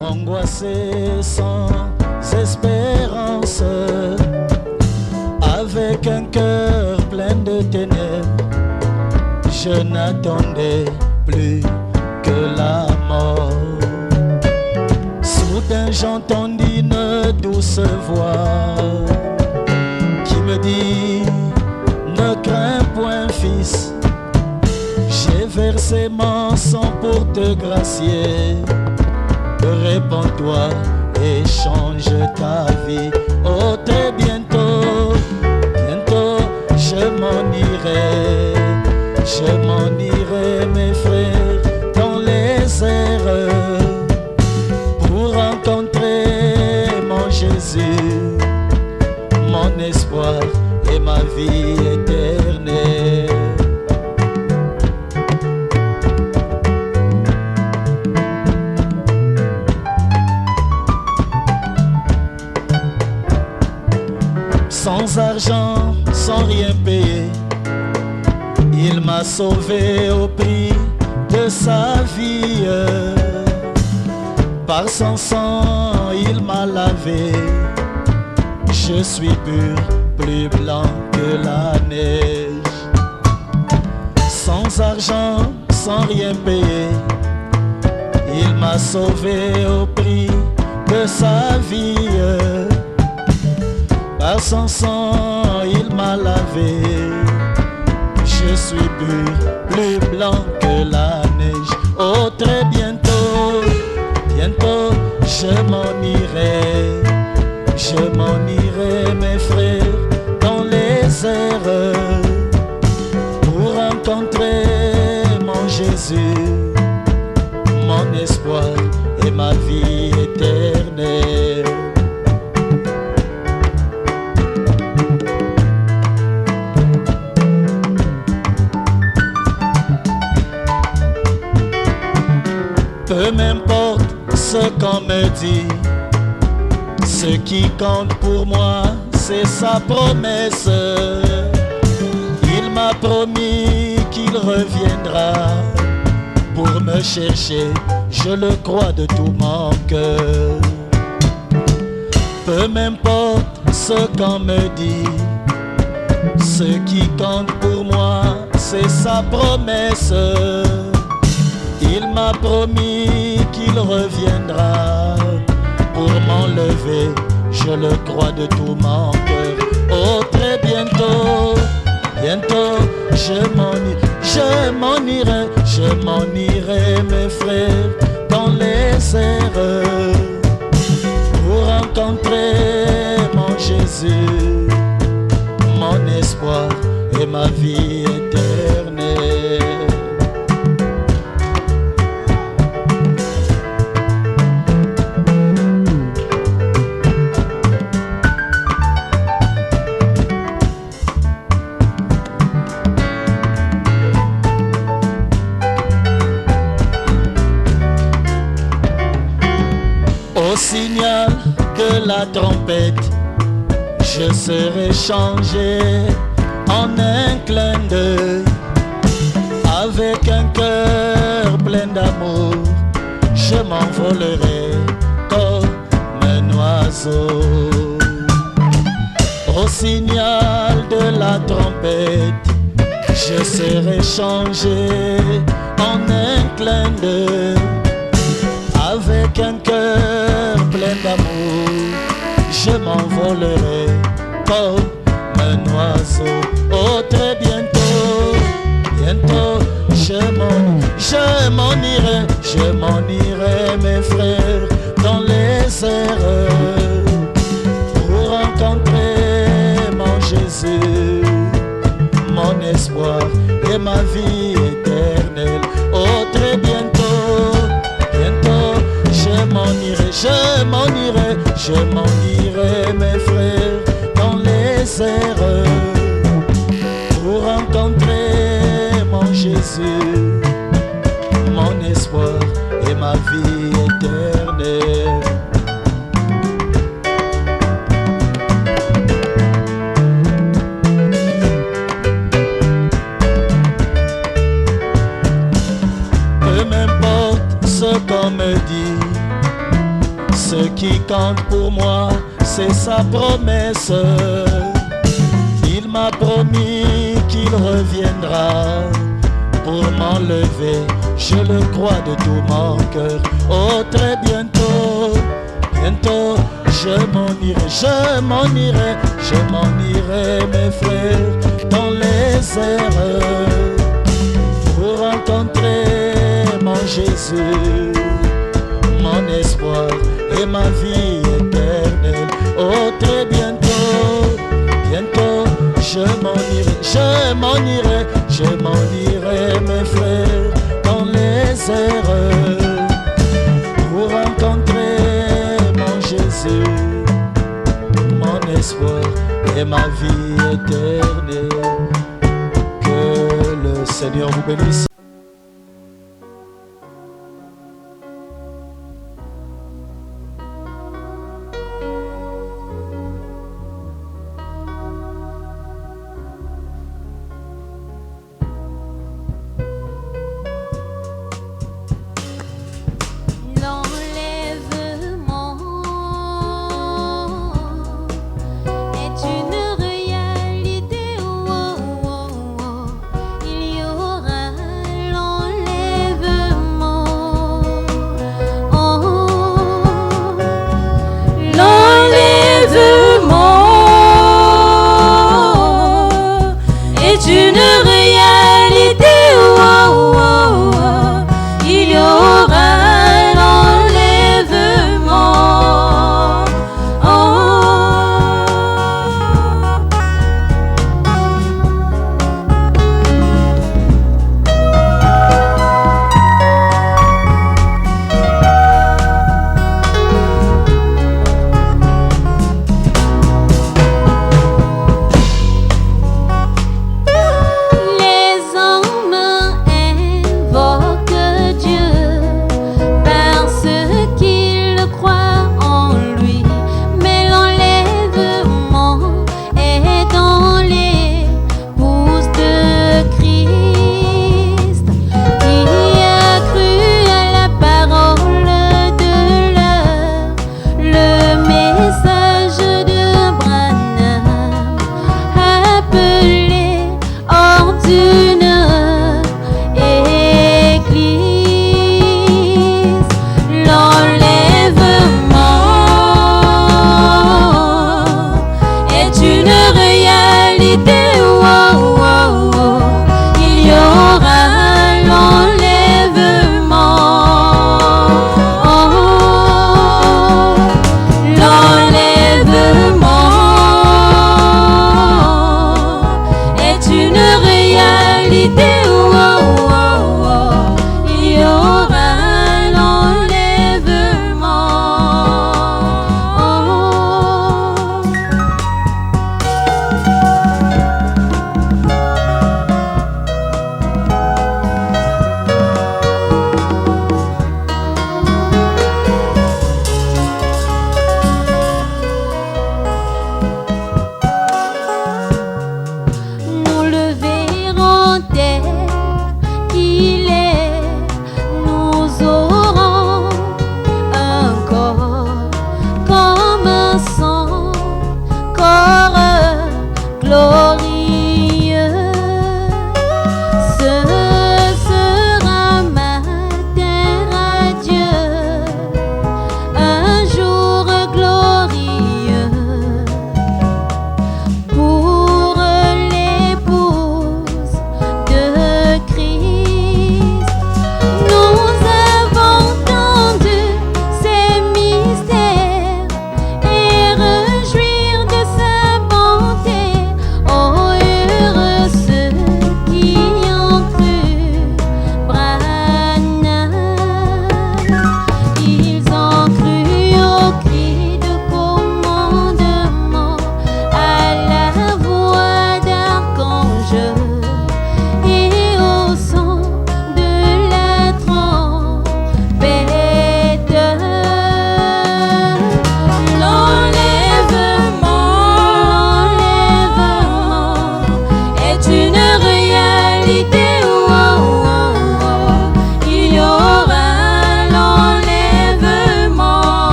Angoissé sans espérance, avec un cœur plein de ténèbres, je n'attendais plus que la mort. Soudain j'entendis une douce voix qui me dit: ne crains point, fils, j'ai versé mon sang pour te gracier. Répands-toi et change ta vie. Oh, très bientôt, bientôt, je m'en irai, mes frères, dans les airs, pour rencontrer mon Jésus, mon espoir et ma vie éternelle. Sans argent, sans rien payer, il m'a sauvé au prix de sa vie. Par son sang, il m'a lavé. Je suis pur, plus blanc que la neige. Sans argent, sans rien payer, il m'a sauvé au prix de sa vie. Par son sang, il m'a lavé. Je suis pur, plus blanc que la neige. Oh, très bientôt, bientôt, je m'en irai, mes frères, dans les airs, pour rencontrer mon Jésus, mon espoir et ma vie éternelle. Peu m'importe ce qu'on me dit, ce qui compte pour moi, c'est sa promesse. Il m'a promis qu'il reviendra pour me chercher, je le crois de tout mon cœur. Peu m'importe ce qu'on me dit, ce qui compte pour moi, c'est sa promesse. Il m'a promis qu'il reviendra pour m'enlever, je le crois de tout mon cœur. Oh, très bientôt, bientôt, je m'en irai, mes frères, dans les airs, pour rencontrer mon Jésus, mon espoir et ma vie éternelle. Au signal de la trompette, je serai changé en un clin d'œil. Avec un cœur plein d'amour, je m'envolerai comme un oiseau. Au signal de la trompette, je serai changé en un clin d'œil. Avec un cœur plein d'amour, je m'envolerai comme un oiseau. Oh, très bientôt, bientôt, je m'en irai, mes frères, dans les airs, pour rencontrer mon Jésus, mon espoir et ma vie éternelle. Oh, très bientôt, bientôt, je m'en irai, mes frères, dans les airs, pour rencontrer mon Jésus, mon espoir et ma vie éternelle. Peu m'importe ce qu'on me dit, Ce qui compte pour moi, c'est sa promesse. Il m'a promis qu'il reviendra pour m'enlever, je le crois de tout mon cœur. Oh, très bientôt, bientôt, je m'en irai, je m'en irai, je m'en irai, mes frères, dans les airs, pour rencontrer mon Jésus, mon espoir et ma vie éternelle. Oh, très bientôt, bientôt, je m'en irai, je m'en irai, je m'en irai, mes frères, dans les airs, pour rencontrer mon Jésus, mon espoir et ma vie éternelle. Que le Seigneur vous bénisse.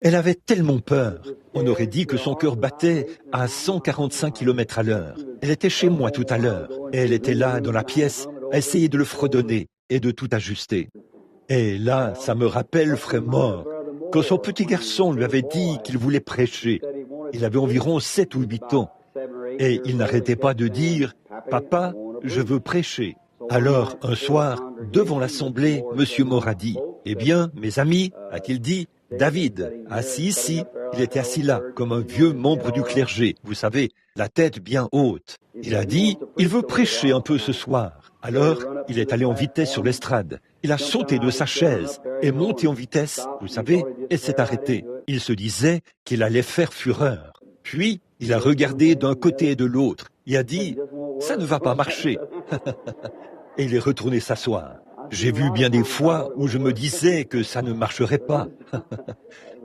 Elle avait tellement peur. On aurait dit que son cœur battait à 145 km à l'heure. Elle était chez moi tout à l'heure. Et elle était là, dans la pièce, à essayer de le fredonner et de tout ajuster. Et là, ça me rappelle, frère Mort, quand son petit garçon lui avait dit qu'il voulait prêcher. Il avait environ 7 ou 8 ans. Et il n'arrêtait pas de dire « Papa, je veux prêcher ». Alors, un soir, devant l'assemblée, M. Mort a dit « Eh bien, mes amis, a-t-il dit, David, assis ici, il était assis là, comme un vieux membre du clergé, vous savez, la tête bien haute. Il a dit « Il veut prêcher un peu ce soir ». Alors, il est allé en vitesse sur l'estrade. Il a sauté de sa chaise et monté en vitesse, vous savez, et s'est arrêté. Il se disait qu'il allait faire fureur. Puis, il a regardé d'un côté et de l'autre. Il a dit « Ça ne va pas marcher ». Et il est retourné s'asseoir. J'ai vu bien des fois où je me disais que ça ne marcherait pas.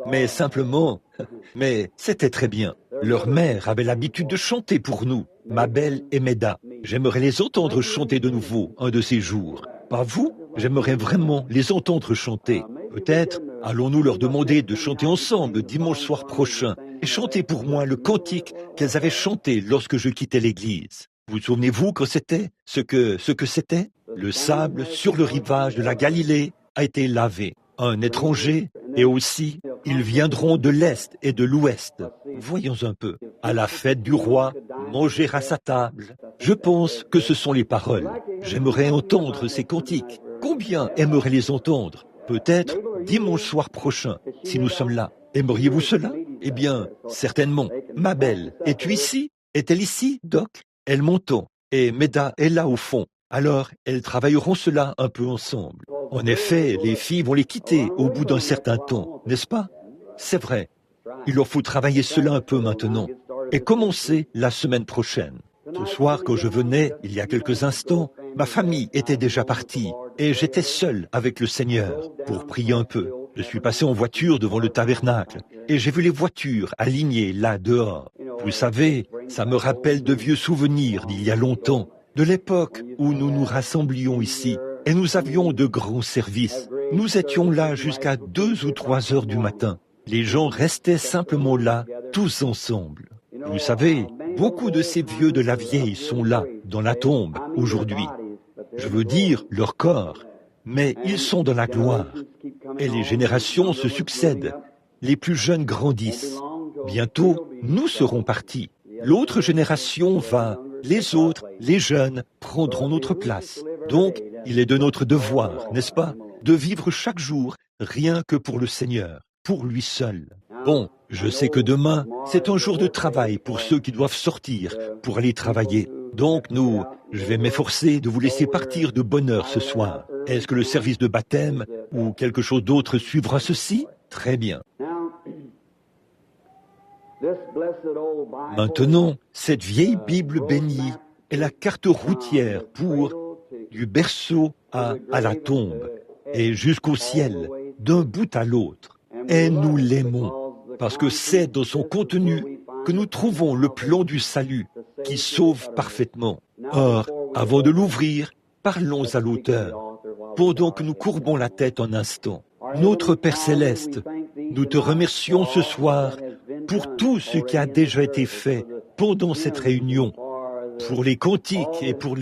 Mais simplement, mais c'était très bien. Leur mère avait l'habitude de chanter pour nous, Mabel et Meda. J'aimerais les entendre chanter de nouveau un de ces jours. Pas vous? J'aimerais vraiment les entendre chanter. Peut-être allons-nous leur demander de chanter ensemble dimanche soir prochain et chanter pour moi le cantique qu'elles avaient chanté lorsque je quittais l'église. Vous souvenez-vous quand c'était ce que c'était? Le sable sur le rivage de la Galilée a été lavé. Un étranger et aussi ils viendront de l'Est et de l'Ouest. Voyons un peu. À la fête du roi, manger à sa table. Je pense que ce sont les paroles. J'aimerais entendre ces cantiques. Combien aimeraient les entendre? Peut-être dimanche soir prochain, si nous sommes là. Aimeriez-vous cela? Eh bien, certainement. Mabel, es-tu ici? Est-elle ici, Doc? Elle m'entend. Et Meda est là au fond. Alors, elles travailleront cela un peu ensemble. En effet, les filles vont les quitter au bout d'un certain temps, n'est-ce pas? C'est vrai. Il leur faut travailler cela un peu maintenant et commencer la semaine prochaine. Ce soir, quand je venais, il y a quelques instants, ma famille était déjà partie et j'étais seul avec le Seigneur pour prier un peu. Je suis passé en voiture devant le tabernacle et j'ai vu les voitures alignées là dehors. Vous savez, ça me rappelle de vieux souvenirs d'il y a longtemps, de l'époque où nous nous rassemblions ici et nous avions de grands services. Nous étions là jusqu'à 2 ou 3 heures du matin. Les gens restaient simplement là, tous ensemble. Vous savez, beaucoup de ces vieux de la vieille sont là, dans la tombe, aujourd'hui. Je veux dire, leur corps, mais ils sont dans la gloire. Et les générations se succèdent. Les plus jeunes grandissent. Bientôt, nous serons partis. L'autre génération va, les autres, les jeunes, prendront notre place. Donc, il est de notre devoir, n'est-ce pas, de vivre chaque jour rien que pour le Seigneur, pour lui seul. Bon, je sais que demain, c'est un jour de travail pour ceux qui doivent sortir pour aller travailler. Donc je vais m'efforcer de vous laisser partir de bonne heure ce soir. Est-ce que le service de baptême ou quelque chose d'autre suivra ceci? Très bien. Maintenant, cette vieille Bible bénie est la carte routière pour du berceau à la tombe et jusqu'au ciel, d'un bout à l'autre. Et nous l'aimons, parce que c'est dans son contenu que nous trouvons le plan du salut qui sauve parfaitement. Or, avant de l'ouvrir, parlons à l'auteur, pendant que nous courbons la tête un instant. Notre Père Céleste, nous te remercions ce soir pour tout ce qui a déjà été fait pendant cette réunion, pour les cantiques et pour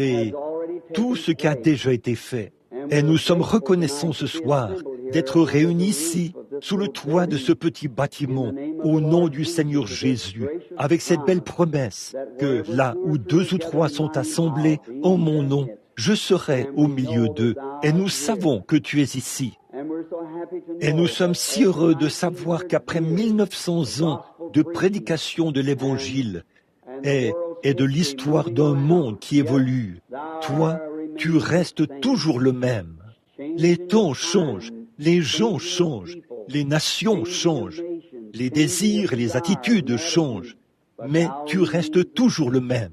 tout ce qui a déjà été fait. Et nous sommes reconnaissants ce soir d'être réunis ici, sous le toit de ce petit bâtiment, au nom du Seigneur Jésus, avec cette belle promesse que là où 2 ou 3 sont assemblés en mon nom, je serai au milieu d'eux. Et nous savons que tu es ici. Et nous sommes si heureux de savoir qu'après 1900 ans de prédication de l'Évangile et de l'histoire d'un monde qui évolue, toi, tu restes toujours le même. Les temps changent, les gens changent, les nations changent, les désirs et les attitudes changent, mais tu restes toujours le même.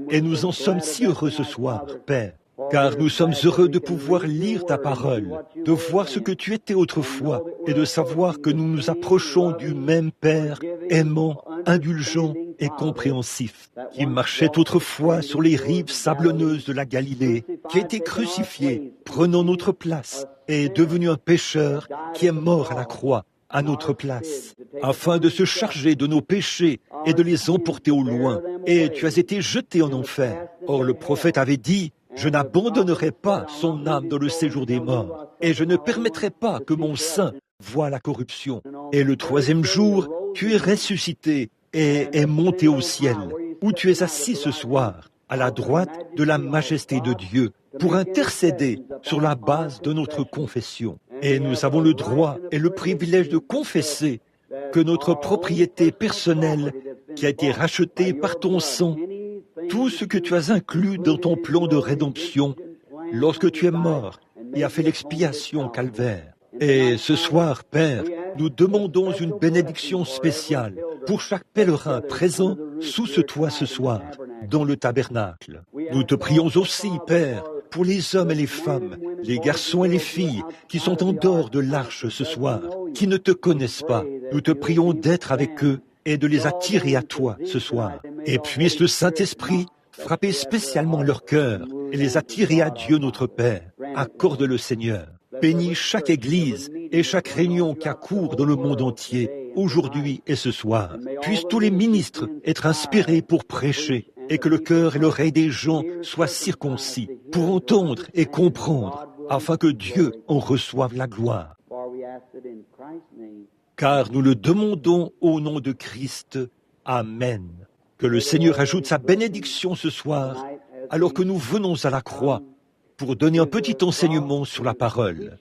Et nous en sommes si heureux ce soir, Père, car nous sommes heureux de pouvoir lire ta parole, de voir ce que tu étais autrefois et de savoir que nous nous approchons du même Père aimant, indulgent et compréhensif, qui marchait autrefois sur les rives sablonneuses de la Galilée, qui a été crucifié, prenant notre place, et est devenu un pécheur qui est mort à la croix, à notre place, afin de se charger de nos péchés et de les emporter au loin. Et tu as été jeté en enfer. Or le prophète avait dit, « Je n'abandonnerai pas son âme dans le séjour des morts, et je ne permettrai pas que mon sein voie la corruption. » Et le troisième jour, tu es ressuscité et est monté au ciel, où tu es assis ce soir, à la droite de la majesté de Dieu, pour intercéder sur la base de notre confession. Et nous avons le droit et le privilège de confesser que notre propriété personnelle, qui a été rachetée par ton sang, tout ce que tu as inclus dans ton plan de rédemption, lorsque tu es mort et as fait l'expiation au calvaire. Et ce soir, Père, nous demandons une bénédiction spéciale pour chaque pèlerin présent sous ce toit ce soir, dans le tabernacle. Nous te prions aussi, Père, pour les hommes et les femmes, les garçons et les filles qui sont en dehors de l'arche ce soir, qui ne te connaissent pas. Nous te prions d'être avec eux et de les attirer à toi ce soir. Et puisse le Saint-Esprit frapper spécialement leur cœur et les attirer à Dieu notre Père. Accorde-le, Seigneur. Bénis chaque église et chaque réunion qui accourt dans le monde entier, aujourd'hui et ce soir. Puissent tous les ministres être inspirés pour prêcher et que le cœur et l'oreille des gens soient circoncis pour entendre et comprendre, afin que Dieu en reçoive la gloire. Car nous le demandons au nom de Christ. Amen. Que le Seigneur ajoute sa bénédiction ce soir, alors que nous venons à la croix, pour donner un petit enseignement sur la parole.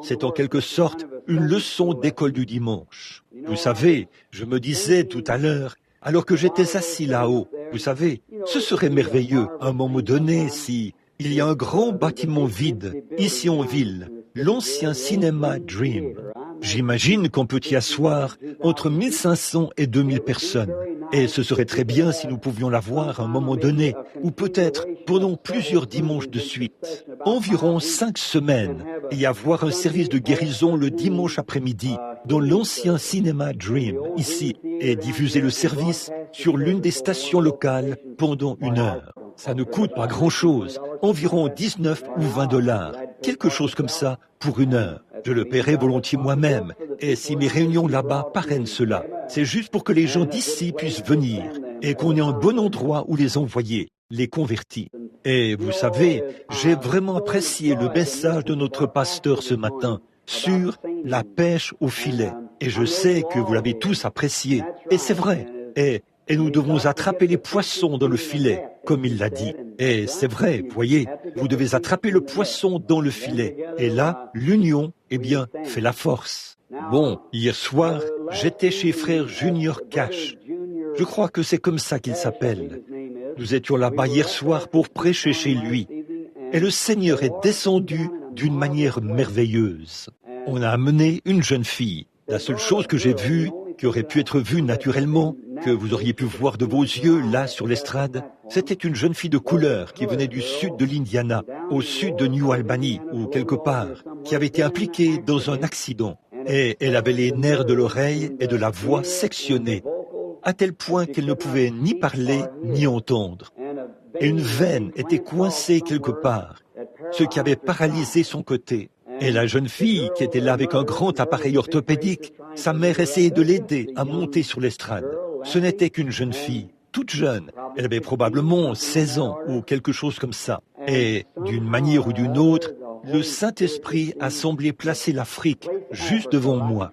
C'est en quelque sorte une leçon d'école du dimanche. Vous savez, je me disais tout à l'heure, alors que j'étais assis là-haut, vous savez, ce serait merveilleux, à un moment donné, si il y a un grand bâtiment vide, ici en ville, l'ancien cinéma Dream. J'imagine qu'on peut y asseoir entre 1500 et 2000 personnes. Et ce serait très bien si nous pouvions la voir à un moment donné, ou peut-être pendant plusieurs dimanches de suite, environ 5 semaines, et avoir un service de guérison le dimanche après-midi dans l'ancien cinéma Dream, ici, et diffuser le service sur l'une des stations locales pendant 1 heure. Ça ne coûte pas grand-chose, environ 19 ou 20 $, quelque chose comme ça pour 1 heure. Je le paierai volontiers moi-même, et si mes réunions là-bas parrainent cela, c'est juste pour que les gens d'ici puissent venir, et qu'on ait un bon endroit où les envoyer, les convertis. Et vous savez, j'ai vraiment apprécié le message de notre pasteur ce matin sur la pêche au filet, et je sais que vous l'avez tous apprécié, et c'est vrai, et nous devons attraper les poissons dans le filet, comme il l'a dit. Et c'est vrai, voyez, vous devez attraper le poisson dans le filet. Et là, l'union, fait la force. Bon, hier soir, j'étais chez frère Junior Cash. Je crois que c'est comme ça qu'il s'appelle. Nous étions là-bas hier soir pour prêcher chez lui. Et le Seigneur est descendu d'une manière merveilleuse. On a amené une jeune fille. La seule chose que j'ai vue, qui aurait pu être vue naturellement, que vous auriez pu voir de vos yeux là sur l'estrade, c'était une jeune fille de couleur qui venait du sud de l'Indiana, au sud de New Albany ou quelque part, qui avait été impliquée dans un accident. Et elle avait les nerfs de l'oreille et de la voix sectionnés, à tel point qu'elle ne pouvait ni parler ni entendre. Et une veine était coincée quelque part, ce qui avait paralysé son côté. Et la jeune fille qui était là avec un grand appareil orthopédique, sa mère essayait de l'aider à monter sur l'estrade. Ce n'était qu'une jeune fille, toute jeune. Elle avait probablement 16 ans ou quelque chose comme ça. Et d'une manière ou d'une autre, le Saint-Esprit a semblé placer l'Afrique juste devant moi.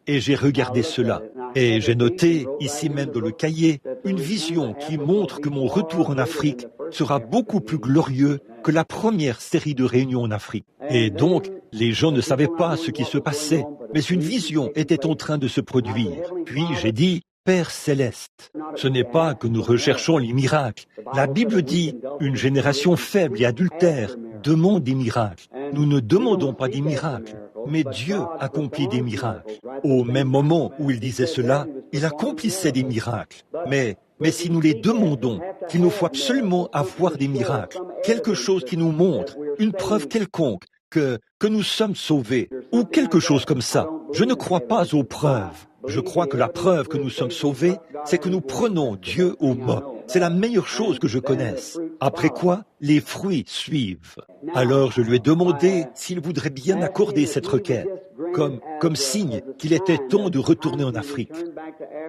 Et j'ai regardé cela. Et j'ai noté, ici même dans le cahier, une vision qui montre que mon retour en Afrique sera beaucoup plus glorieux que la première série de réunions en Afrique. Et donc, les gens ne savaient pas ce qui se passait, mais une vision était en train de se produire. Puis j'ai dit, Père céleste, ce n'est pas que nous recherchons les miracles. La Bible dit, une génération faible et adultère demande des miracles. Nous ne demandons pas des miracles, mais Dieu accomplit des miracles. Au même moment où il disait cela, il accomplissait des miracles. Mais si nous les demandons, qu'il nous faut absolument avoir des miracles, quelque chose qui nous montre, une preuve quelconque, que nous sommes sauvés, ou quelque chose comme ça. Je ne crois pas aux preuves. Je crois que la preuve que nous sommes sauvés, c'est que nous prenons Dieu au mot. C'est la meilleure chose que je connaisse. Après quoi, les fruits suivent. Alors je lui ai demandé s'il voudrait bien accorder cette requête, comme signe qu'il était temps de retourner en Afrique.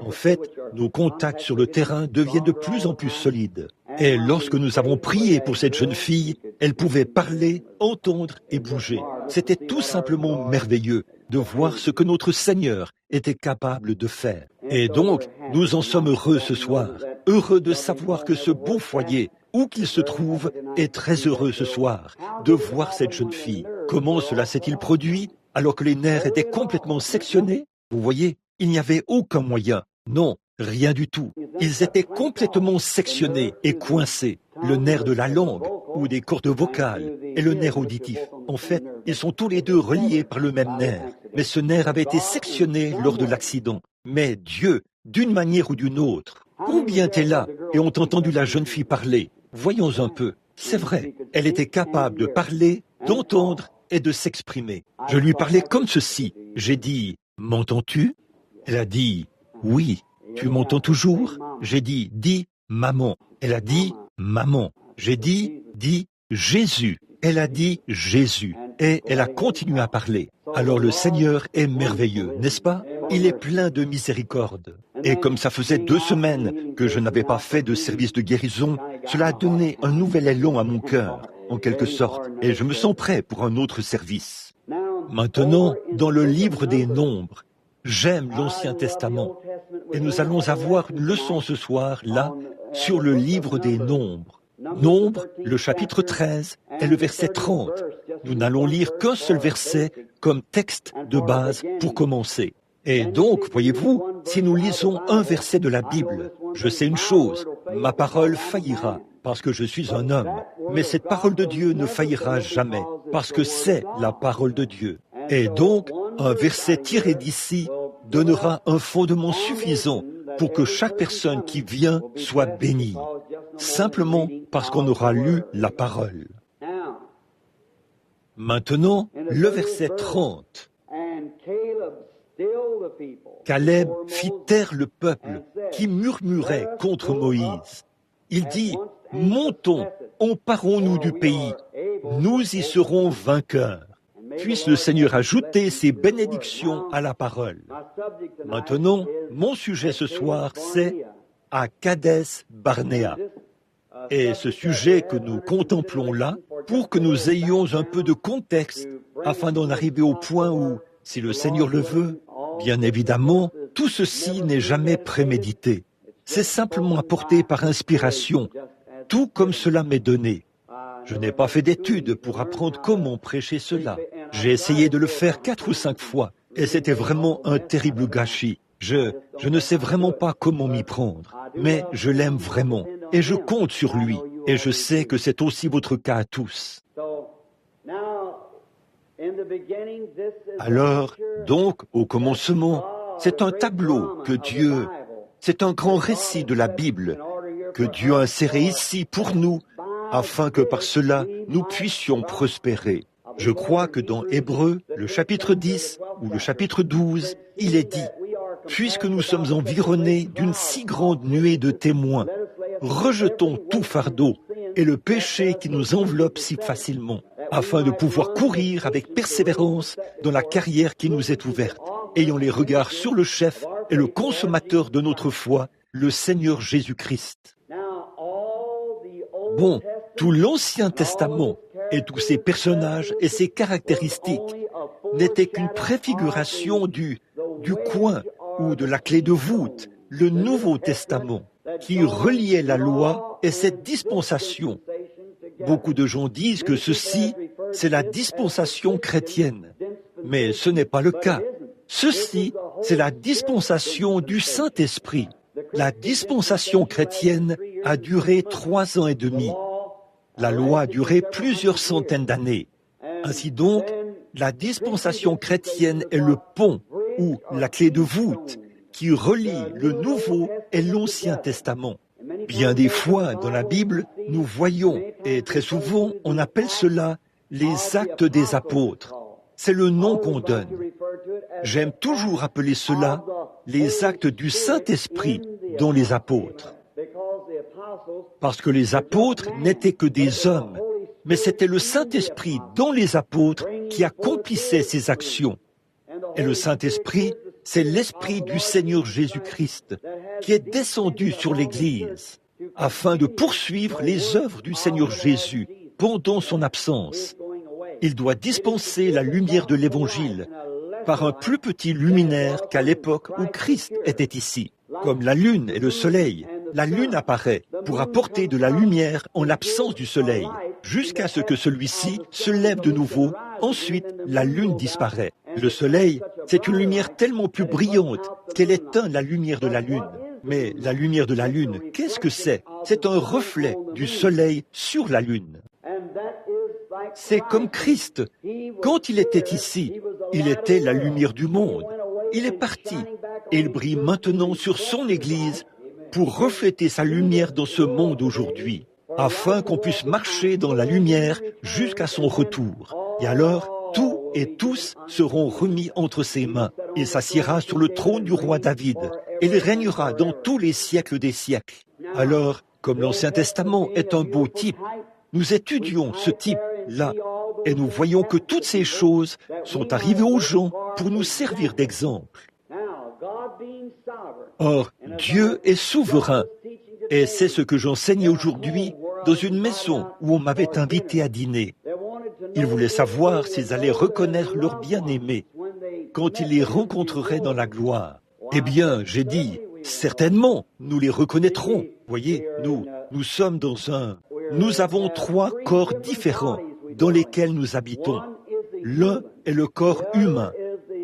En fait, nos contacts sur le terrain deviennent de plus en plus solides. Et lorsque nous avons prié pour cette jeune fille, elle pouvait parler, entendre et bouger. C'était tout simplement merveilleux de voir ce que notre Seigneur était capable de faire. Et donc, nous en sommes heureux ce soir, heureux de savoir que ce beau foyer, où qu'il se trouve, est très heureux ce soir de voir cette jeune fille. Comment cela s'est-il produit alors que les nerfs étaient complètement sectionnés? Vous voyez, il n'y avait aucun moyen. Non, rien du tout. Ils étaient complètement sectionnés et coincés. Le nerf de la langue ou des cordes vocales et le nerf auditif. En fait, ils sont tous les deux reliés par le même nerf. Mais ce nerf avait été sectionné lors de l'accident. Mais Dieu, d'une manière ou d'une autre, combien t'es là et ont entendu la jeune fille parler? Voyons un peu. C'est vrai, elle était capable de parler, d'entendre et de s'exprimer. Je lui parlais comme ceci. J'ai dit, « M'entends-tu » Elle a dit, « Oui. » « Tu m'entends toujours » J'ai dit, « Dis, maman. » Elle a dit, « Maman. » J'ai dit, « Dis, Jésus. » Elle a dit, « Jésus. » Et elle a continué à parler. Alors le Seigneur est merveilleux, n'est-ce pas? Il est plein de miséricorde. Et comme ça faisait 2 semaines que je n'avais pas fait de service de guérison, cela a donné un nouvel élan à mon cœur, en quelque sorte, et je me sens prêt pour un autre service. Maintenant, dans le livre des Nombres, j'aime l'Ancien Testament. Et nous allons avoir une leçon ce soir, là, sur le livre des Nombres. Nombres, le chapitre 13 et le verset 30. Nous n'allons lire qu'un seul verset comme texte de base pour commencer. Et donc, voyez-vous, si nous lisons un verset de la Bible, je sais une chose, ma parole faillira parce que je suis un homme. Mais cette parole de Dieu ne faillira jamais parce que c'est la parole de Dieu. Et donc, un verset tiré d'ici donnera un fondement suffisant pour que chaque personne qui vient soit bénie, simplement parce qu'on aura lu la parole. Maintenant, le verset 30. Caleb fit taire le peuple qui murmurait contre Moïse. Il dit, « Montons, emparons-nous du pays, nous y serons vainqueurs. » Puisse le Seigneur ajouter ses bénédictions à la parole. Maintenant, mon sujet ce soir, c'est à Kadès Barnéa. Et ce sujet que nous contemplons là, pour que nous ayons un peu de contexte, afin d'en arriver au point où, si le Seigneur le veut, bien évidemment, tout ceci n'est jamais prémédité. C'est simplement apporté par inspiration, tout comme cela m'est donné. Je n'ai pas fait d'études pour apprendre comment prêcher cela. J'ai essayé de le faire 4 ou 5 fois, et c'était vraiment un terrible gâchis. Je ne sais vraiment pas comment m'y prendre, mais je l'aime vraiment, et je compte sur lui, et je sais que c'est aussi votre cas à tous. Alors, donc, au commencement, c'est un tableau que Dieu, c'est un grand récit de la Bible que Dieu a inséré ici pour nous, afin que par cela, nous puissions prospérer. Je crois que dans Hébreux, le chapitre 10 ou le chapitre 12, il est dit, « Puisque nous sommes environnés d'une si grande nuée de témoins, rejetons tout fardeau et le péché qui nous enveloppe si facilement, afin de pouvoir courir avec persévérance dans la carrière qui nous est ouverte, ayant les regards sur le chef et le consommateur de notre foi, le Seigneur Jésus-Christ. » Bon, tout l'Ancien Testament et tous ses personnages et ses caractéristiques n'étaient qu'une préfiguration du coin ou de la clé de voûte, le Nouveau Testament, qui reliait la loi et cette dispensation. Beaucoup de gens disent que ceci, c'est la dispensation chrétienne, mais ce n'est pas le cas. Ceci, c'est la dispensation du Saint-Esprit. La dispensation chrétienne a duré 3 ans et demi. La loi a duré plusieurs centaines d'années. Ainsi donc, la dispensation chrétienne est le pont ou la clé de voûte qui relie le Nouveau et l'Ancien Testament. Bien des fois, dans la Bible, nous voyons, et très souvent, on appelle cela les actes des apôtres. C'est le nom qu'on donne. J'aime toujours appeler cela les actes du Saint-Esprit dans les apôtres. Parce que les apôtres n'étaient que des hommes, mais c'était le Saint-Esprit dans les apôtres qui accomplissait ces actions. Et le Saint-Esprit, c'est l'Esprit du Seigneur Jésus-Christ qui est descendu sur l'Église afin de poursuivre les œuvres du Seigneur Jésus pendant son absence. Il doit dispenser la lumière de l'Évangile par un plus petit luminaire qu'à l'époque où Christ était ici. Comme la lune et le soleil, la lune apparaît pour apporter de la lumière en l'absence du soleil, jusqu'à ce que celui-ci se lève de nouveau. Ensuite, la lune disparaît. Le soleil, c'est une lumière tellement plus brillante qu'elle éteint la lumière de la lune. Mais la lumière de la lune, qu'est-ce que c'est? C'est un reflet du soleil sur la lune. C'est comme Christ. Quand il était ici, il était la lumière du monde. Il est parti et il brille maintenant sur son Église pour refléter sa lumière dans ce monde aujourd'hui, afin qu'on puisse marcher dans la lumière jusqu'à son retour. Et alors, tout et tous seront remis entre ses mains. Il s'assiera sur le trône du roi David et il régnera dans tous les siècles des siècles. Alors, comme l'Ancien Testament est un beau type, nous étudions ce type-là et nous voyons que toutes ces choses sont arrivées aux gens pour nous servir d'exemple. Or, Dieu est souverain et c'est ce que j'enseigne aujourd'hui dans une maison où on m'avait invité à dîner. Ils voulaient savoir s'ils allaient reconnaître leur bien-aimé quand ils les rencontreraient dans la gloire. Eh bien, j'ai dit, certainement, nous les reconnaîtrons. Voyez, nous sommes nous avons 3 corps différents dans lesquels nous habitons. L'un est le corps humain,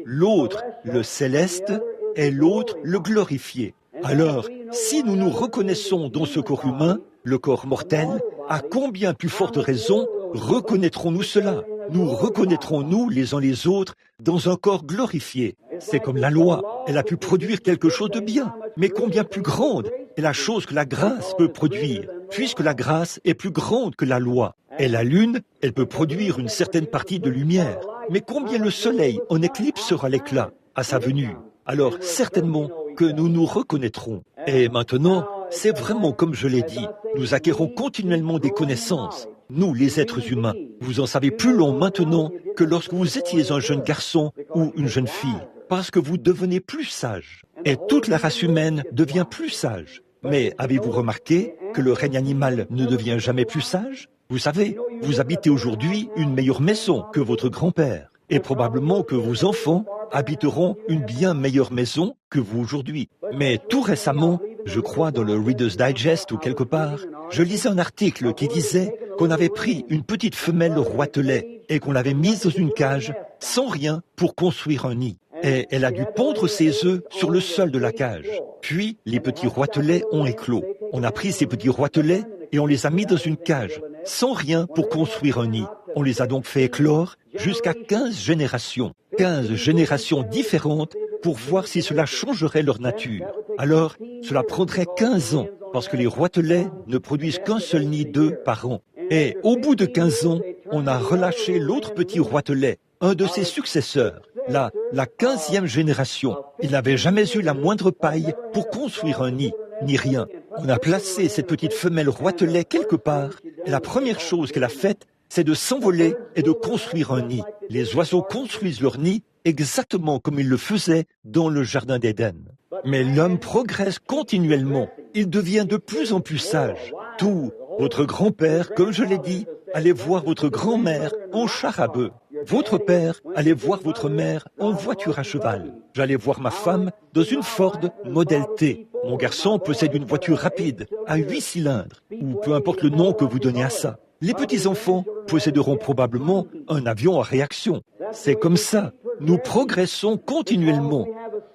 l'autre le céleste et l'autre le glorifié. Alors, si nous nous reconnaissons dans ce corps humain, le corps mortel, à combien plus forte raison reconnaîtrons-nous cela? Nous reconnaîtrons-nous les uns les autres dans un corps glorifié. C'est comme la loi, elle a pu produire quelque chose de bien, mais combien plus grande est la chose que la grâce peut produire, puisque la grâce est plus grande que la loi. Et la lune, elle peut produire une certaine partie de lumière, mais combien le soleil en éclipsera l'éclat à sa venue? Alors certainement que nous nous reconnaîtrons. Et maintenant, c'est vraiment comme je l'ai dit, nous acquérons continuellement des connaissances. Nous, les êtres humains, vous en savez plus long maintenant que lorsque vous étiez un jeune garçon ou une jeune fille, parce que vous devenez plus sage. Et toute la race humaine devient plus sage. Mais avez-vous remarqué que le règne animal ne devient jamais plus sage? Vous savez, vous habitez aujourd'hui une meilleure maison que votre grand-père. Et probablement que vos enfants habiteront une bien meilleure maison que vous aujourd'hui. Mais tout récemment, je crois dans le Reader's Digest ou quelque part, je lisais un article qui disait qu'on avait pris une petite femelle roitelet et qu'on l'avait mise dans une cage sans rien pour construire un nid. Et elle a dû pondre ses œufs sur le sol de la cage. Puis, les petits roitelets ont éclos. On a pris ces petits roitelets et on les a mis dans une cage, sans rien pour construire un nid. On les a donc fait éclore jusqu'à 15 générations. 15 générations différentes pour voir si cela changerait leur nature. Alors, cela prendrait 15 ans, parce que les roitelets ne produisent qu'un seul nid d'œufs par an. Et au bout de 15 ans, on a relâché l'autre petit roitelet, un de ses successeurs. La 15e génération, il n'avait jamais eu la moindre paille pour construire un nid, ni rien. On a placé cette petite femelle roitelet quelque part, et la première chose qu'elle a faite, c'est de s'envoler et de construire un nid. Les oiseaux construisent leur nid exactement comme ils le faisaient dans le jardin d'Éden. Mais l'homme progresse continuellement. Il devient de plus en plus sage. Tout, votre grand-père, comme je l'ai dit, allait voir votre grand-mère en char à bœuf. Votre père allait voir votre mère en voiture à cheval. J'allais voir ma femme dans une Ford Model T. Mon garçon possède une voiture rapide, à 8 cylindres, ou peu importe le nom que vous donnez à ça. Les petits-enfants posséderont probablement un avion à réaction. C'est comme ça. Nous progressons continuellement,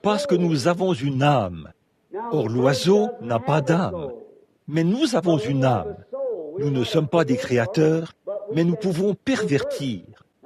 parce que nous avons une âme. Or, l'oiseau n'a pas d'âme. Mais nous avons une âme. Nous ne sommes pas des créateurs, mais nous pouvons pervertir.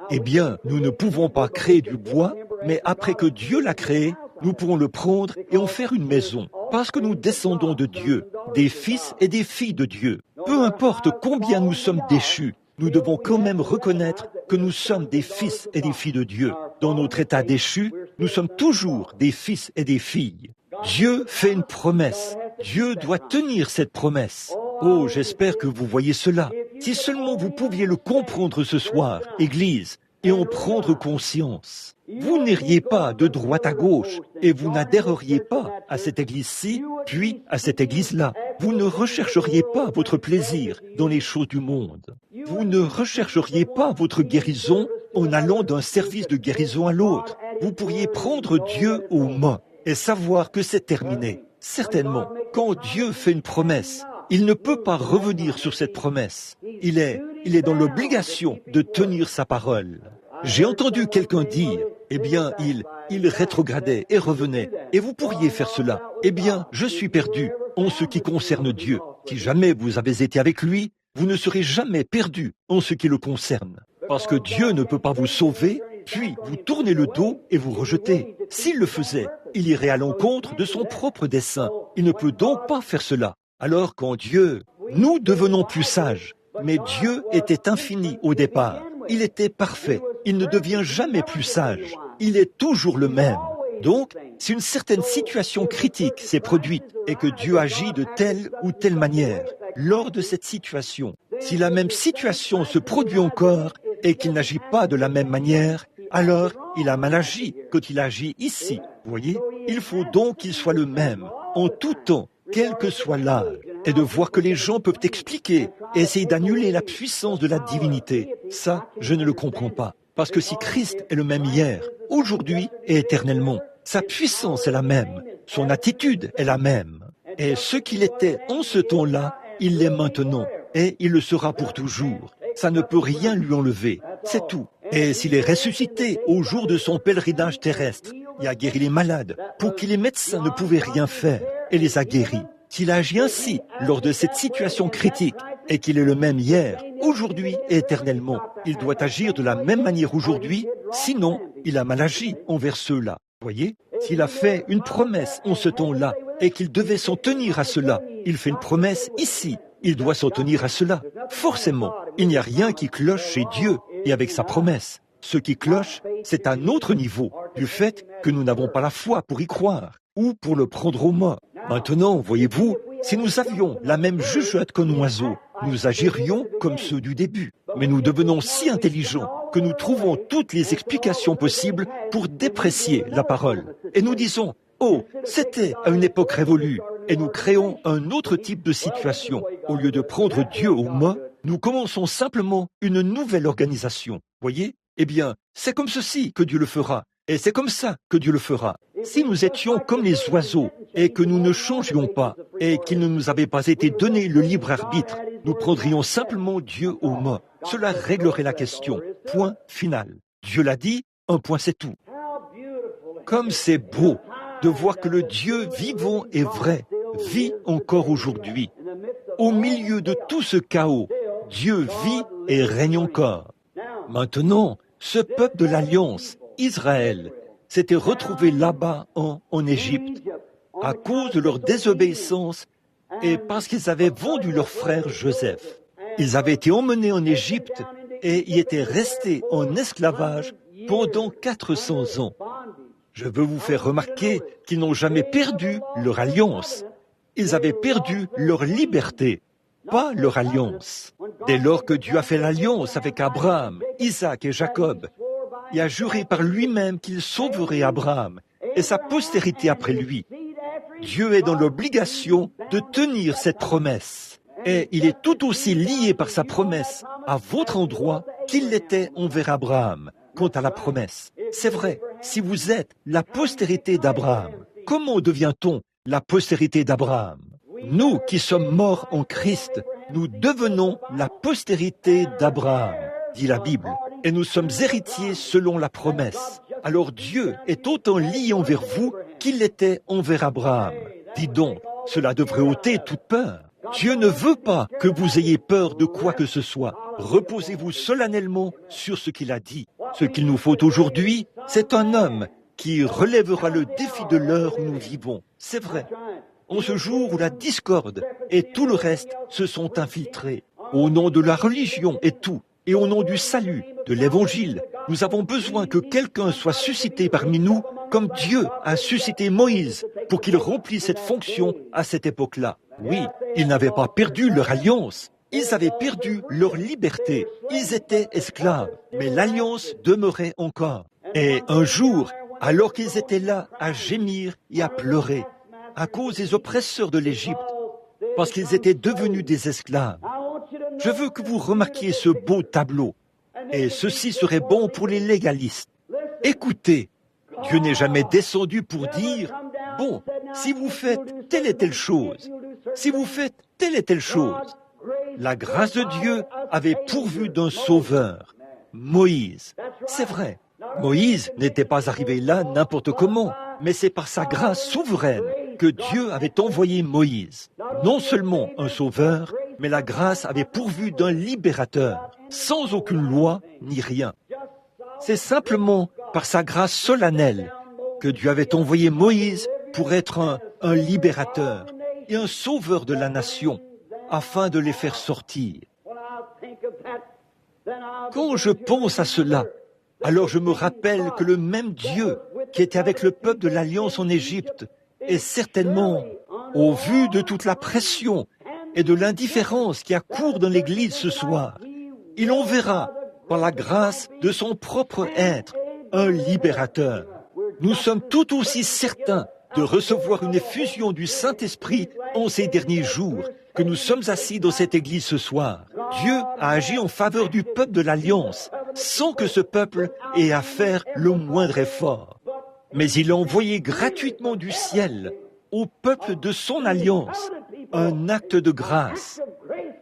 Eh bien, nous ne pouvons pas créer du bois, mais après que Dieu l'a créé, nous pourrons le prendre et en faire une maison, parce que nous descendons de Dieu, des fils et des filles de Dieu. Peu importe combien nous sommes déchus, nous devons quand même reconnaître que nous sommes des fils et des filles de Dieu. Dans notre état déchu, nous sommes toujours des fils et des filles. Dieu fait une promesse. Dieu doit tenir cette promesse. Oh, j'espère que vous voyez cela. Si seulement vous pouviez le comprendre ce soir, Église, et en prendre conscience. Vous n'iriez pas de droite à gauche et vous n'adhéreriez pas à cette église-ci, puis à cette église-là. Vous ne rechercheriez pas votre plaisir dans les choses du monde. Vous ne rechercheriez pas votre guérison en allant d'un service de guérison à l'autre. Vous pourriez prendre Dieu au mot et savoir que c'est terminé. Certainement, quand Dieu fait une promesse, il ne peut pas revenir sur cette promesse. Il est dans l'obligation de tenir sa parole. J'ai entendu quelqu'un dire, eh bien, il rétrogradait et revenait, et vous pourriez faire cela. Eh bien, je suis perdu en ce qui concerne Dieu. Si jamais vous avez été avec lui, vous ne serez jamais perdu en ce qui le concerne. Parce que Dieu ne peut pas vous sauver, puis vous tournez le dos et vous rejetez. S'il le faisait, il irait à l'encontre de son propre dessein. Il ne peut donc pas faire cela. Alors quand Dieu, nous devenons plus sages, mais Dieu était infini au départ. Il était parfait. Il ne devient jamais plus sage. Il est toujours le même. Donc, si une certaine situation critique s'est produite et que Dieu agit de telle ou telle manière, lors de cette situation, si la même situation se produit encore et qu'il n'agit pas de la même manière, alors il a mal agi quand il agit ici. Vous voyez? Il faut donc qu'il soit le même, en tout temps, quel que soit l'âge, et de voir que les gens peuvent expliquer et essayer d'annuler la puissance de la divinité. Ça, je ne le comprends pas. Parce que si Christ est le même hier, aujourd'hui et éternellement, sa puissance est la même, son attitude est la même. Et ce qu'il était en ce temps-là, il l'est maintenant, et il le sera pour toujours. Ça ne peut rien lui enlever, c'est tout. Et s'il est ressuscité au jour de son pèlerinage terrestre, il a guéri les malades, pour qui les médecins ne pouvaient rien faire, et les a guéris. S'il agit ainsi lors de cette situation critique, et qu'il est le même hier, aujourd'hui et éternellement, il doit agir de la même manière aujourd'hui, sinon il a mal agi envers ceux-là. Voyez, s'il a fait une promesse en ce temps-là, et qu'il devait s'en tenir à cela, il fait une promesse ici, il doit s'en tenir à cela. Forcément, il n'y a rien qui cloche chez Dieu et avec sa promesse. Ce qui cloche, c'est un autre niveau, du fait que nous n'avons pas la foi pour y croire, ou pour le prendre au mot. Maintenant, voyez-vous, si nous avions la même jugeote qu'un oiseau, nous agirions comme ceux du début. Mais nous devenons si intelligents que nous trouvons toutes les explications possibles pour déprécier la parole. Et nous disons, oh, c'était à une époque révolue. Et nous créons un autre type de situation. Au lieu de prendre Dieu au mot, nous commençons simplement une nouvelle organisation. Voyez? Eh bien, c'est comme ceci que Dieu le fera. Et c'est comme ça que Dieu le fera. Si nous étions comme les oiseaux et que nous ne changions pas et qu'il ne nous avait pas été donné le libre arbitre, nous prendrions simplement Dieu au mot. Cela réglerait la question. Point final. Dieu l'a dit, un point c'est tout. Comme c'est beau de voir que le Dieu vivant et vrai vit encore aujourd'hui. Au milieu de tout ce chaos, Dieu vit et règne encore. Maintenant, ce peuple de l'Alliance, Israël, s'était retrouvé là-bas en Égypte à cause de leur désobéissance et parce qu'ils avaient vendu leur frère Joseph. Ils avaient été emmenés en Égypte et y étaient restés en esclavage pendant 400 ans. Je veux vous faire remarquer qu'ils n'ont jamais perdu leur alliance. Ils avaient perdu leur liberté, pas leur alliance. Dès lors que Dieu a fait l'alliance avec Abraham, Isaac et Jacob, il a juré par lui-même qu'il sauverait Abraham et sa postérité après lui. Dieu est dans l'obligation de tenir cette promesse. Et il est tout aussi lié par sa promesse à votre endroit qu'il l'était envers Abraham. Quant à la promesse, c'est vrai, si vous êtes la postérité d'Abraham, comment devient-on la postérité d'Abraham? Nous qui sommes morts en Christ, nous devenons la postérité d'Abraham, dit la Bible, et nous sommes héritiers selon la promesse. Alors Dieu est autant lié envers vous qu'il l'était envers Abraham. Dis donc, cela devrait ôter toute peur. Dieu ne veut pas que vous ayez peur de quoi que ce soit. Reposez-vous solennellement sur ce qu'il a dit. Ce qu'il nous faut aujourd'hui, c'est un homme qui relèvera le défi de l'heure où nous vivons. C'est vrai. En ce jour où la discorde et tout le reste se sont infiltrés, au nom de la religion et tout, et au nom du salut, de l'évangile, nous avons besoin que quelqu'un soit suscité parmi nous comme Dieu a suscité Moïse pour qu'il remplisse cette fonction à cette époque-là. Oui, ils n'avaient pas perdu leur alliance. Ils avaient perdu leur liberté. Ils étaient esclaves, mais l'alliance demeurait encore. Et un jour, alors qu'ils étaient là à gémir et à pleurer, à cause des oppresseurs de l'Égypte, parce qu'ils étaient devenus des esclaves, je veux que vous remarquiez ce beau tableau. Et ceci serait bon pour les légalistes. Écoutez, Dieu n'est jamais descendu pour dire, bon, si vous faites telle et telle chose, si vous faites telle et telle chose. La grâce de Dieu avait pourvu d'un sauveur, Moïse. C'est vrai, Moïse n'était pas arrivé là n'importe comment, mais c'est par sa grâce souveraine que Dieu avait envoyé Moïse. Non seulement un sauveur, mais la grâce avait pourvu d'un libérateur, sans aucune loi ni rien. C'est simplement par sa grâce solennelle que Dieu avait envoyé Moïse pour être un libérateur et un sauveur de la nation, afin de les faire sortir. Quand je pense à cela, alors je me rappelle que le même Dieu qui était avec le peuple de l'Alliance en Égypte est certainement, au vu de toute la pression et de l'indifférence qui accourt dans l'Église ce soir, il enverra, par la grâce de son propre être, un libérateur. Nous sommes tout aussi certains de recevoir une effusion du Saint-Esprit en ces derniers jours que nous sommes assis dans cette église ce soir. Dieu a agi en faveur du peuple de l'Alliance sans que ce peuple ait à faire le moindre effort. Mais il a envoyé gratuitement du ciel au peuple de son Alliance un acte de grâce.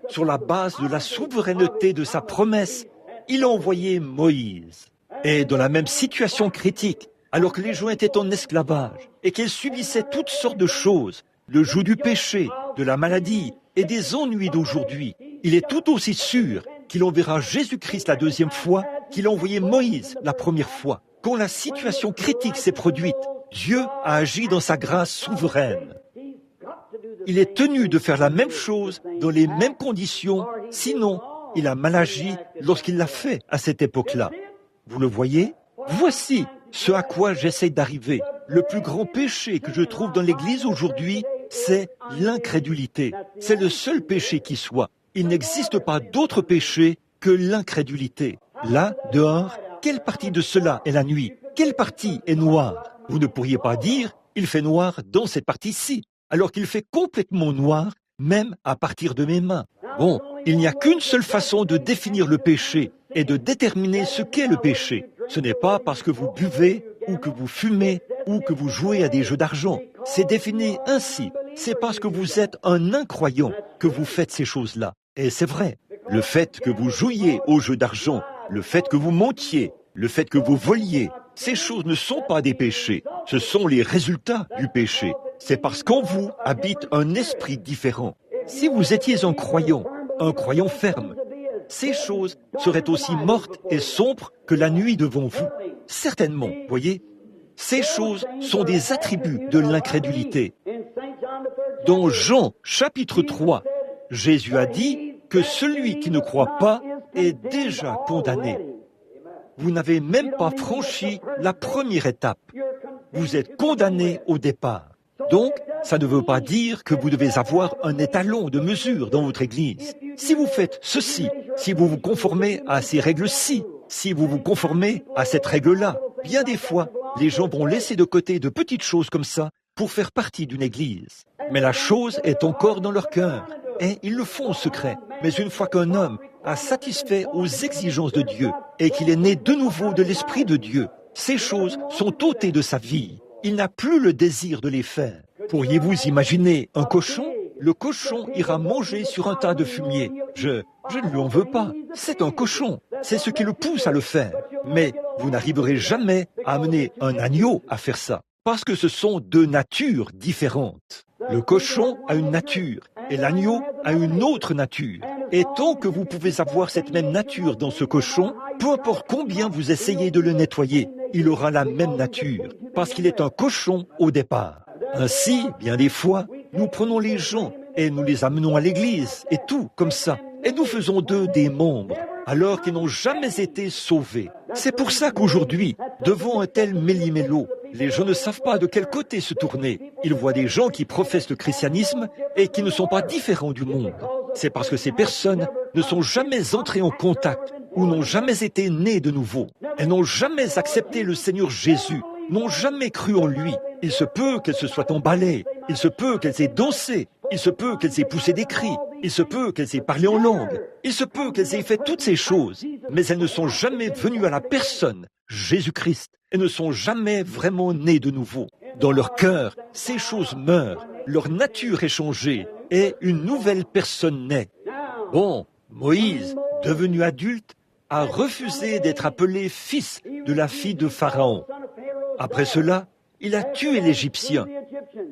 Sur la base de la souveraineté de sa promesse, il a envoyé Moïse. Et dans la même situation critique, alors que les gens étaient en esclavage et qu'ils subissaient toutes sortes de choses, le joug du péché, de la maladie et des ennuis d'aujourd'hui, il est tout aussi sûr qu'il enverra Jésus-Christ la deuxième fois qu'il a envoyé Moïse la première fois. Quand la situation critique s'est produite, Dieu a agi dans sa grâce souveraine. Il est tenu de faire la même chose dans les mêmes conditions, sinon il a mal agi lorsqu'il l'a fait à cette époque-là. Vous le voyez? Voici ce à quoi j'essaie d'arriver. Le plus grand péché que je trouve dans l'Église aujourd'hui, c'est l'incrédulité. C'est le seul péché qui soit. Il n'existe pas d'autre péché que l'incrédulité. Là, dehors, quelle partie de cela est la nuit? Quelle partie est noire? Vous ne pourriez pas dire, il fait noir dans cette partie-ci, alors qu'il fait complètement noir, même à partir de mes mains. Bon, il n'y a qu'une seule façon de définir le péché et de déterminer ce qu'est le péché. Ce n'est pas parce que vous buvez, ou que vous fumez, ou que vous jouez à des jeux d'argent. C'est défini ainsi. C'est parce que vous êtes un incroyant que vous faites ces choses-là. Et c'est vrai. Le fait que vous jouiez aux jeux d'argent, le fait que vous mentiez, le fait que vous voliez, ces choses ne sont pas des péchés. Ce sont les résultats du péché. C'est parce qu'en vous habite un esprit différent. Si vous étiez un croyant ferme, ces choses seraient aussi mortes et sombres que la nuit devant vous. Certainement, voyez, ces choses sont des attributs de l'incrédulité. Dans Jean, chapitre 3, Jésus a dit que celui qui ne croit pas est déjà condamné. Vous n'avez même pas franchi la première étape. Vous êtes condamné au départ. Donc, ça ne veut pas dire que vous devez avoir un étalon de mesure dans votre église. Si vous faites ceci, si vous vous conformez à ces règles-ci, si vous vous conformez à cette règle-là, bien des fois, les gens vont laisser de côté de petites choses comme ça pour faire partie d'une église. Mais la chose est encore dans leur cœur, et ils le font en secret. Mais une fois qu'un homme a satisfait aux exigences de Dieu et qu'il est né de nouveau de l'Esprit de Dieu, ces choses sont ôtées de sa vie. Il n'a plus le désir de les faire. Pourriez-vous imaginer un cochon? Le cochon ira manger sur un tas de fumier. Je ne lui en veux pas. C'est un cochon. C'est ce qui le pousse à le faire. Mais vous n'arriverez jamais à amener un agneau à faire ça. Parce que ce sont deux natures différentes. Le cochon a une nature et l'agneau a une autre nature. Et tant que vous pouvez avoir cette même nature dans ce cochon, peu importe combien vous essayez de le nettoyer, il aura la même nature, parce qu'il est un cochon au départ. Ainsi, bien des fois, nous prenons les gens et nous les amenons à l'église, et tout comme ça, et nous faisons d'eux des membres, alors qu'ils n'ont jamais été sauvés. C'est pour ça qu'aujourd'hui, devant un tel méli-mélo, Les gens ne savent pas de quel côté se tourner. Ils voient des gens qui professent le christianisme et qui ne sont pas différents du monde. C'est parce que ces personnes ne sont jamais entrées en contact ou n'ont jamais été nées de nouveau. Elles n'ont jamais accepté le Seigneur Jésus, n'ont jamais cru en lui. Il se peut qu'elles se soient emballées, il se peut qu'elles aient dansé, il se peut qu'elles aient poussé des cris, il se peut qu'elles aient parlé en langue, il se peut qu'elles aient fait toutes ces choses, mais elles ne sont jamais venues à la personne, Jésus-Christ, et ne sont jamais vraiment nées de nouveau. Dans leur cœur, ces choses meurent, leur nature est changée, et une nouvelle personne naît. Bon, Moïse, devenu adulte, a refusé d'être appelé fils de la fille de Pharaon. Après cela, il a tué l'Égyptien.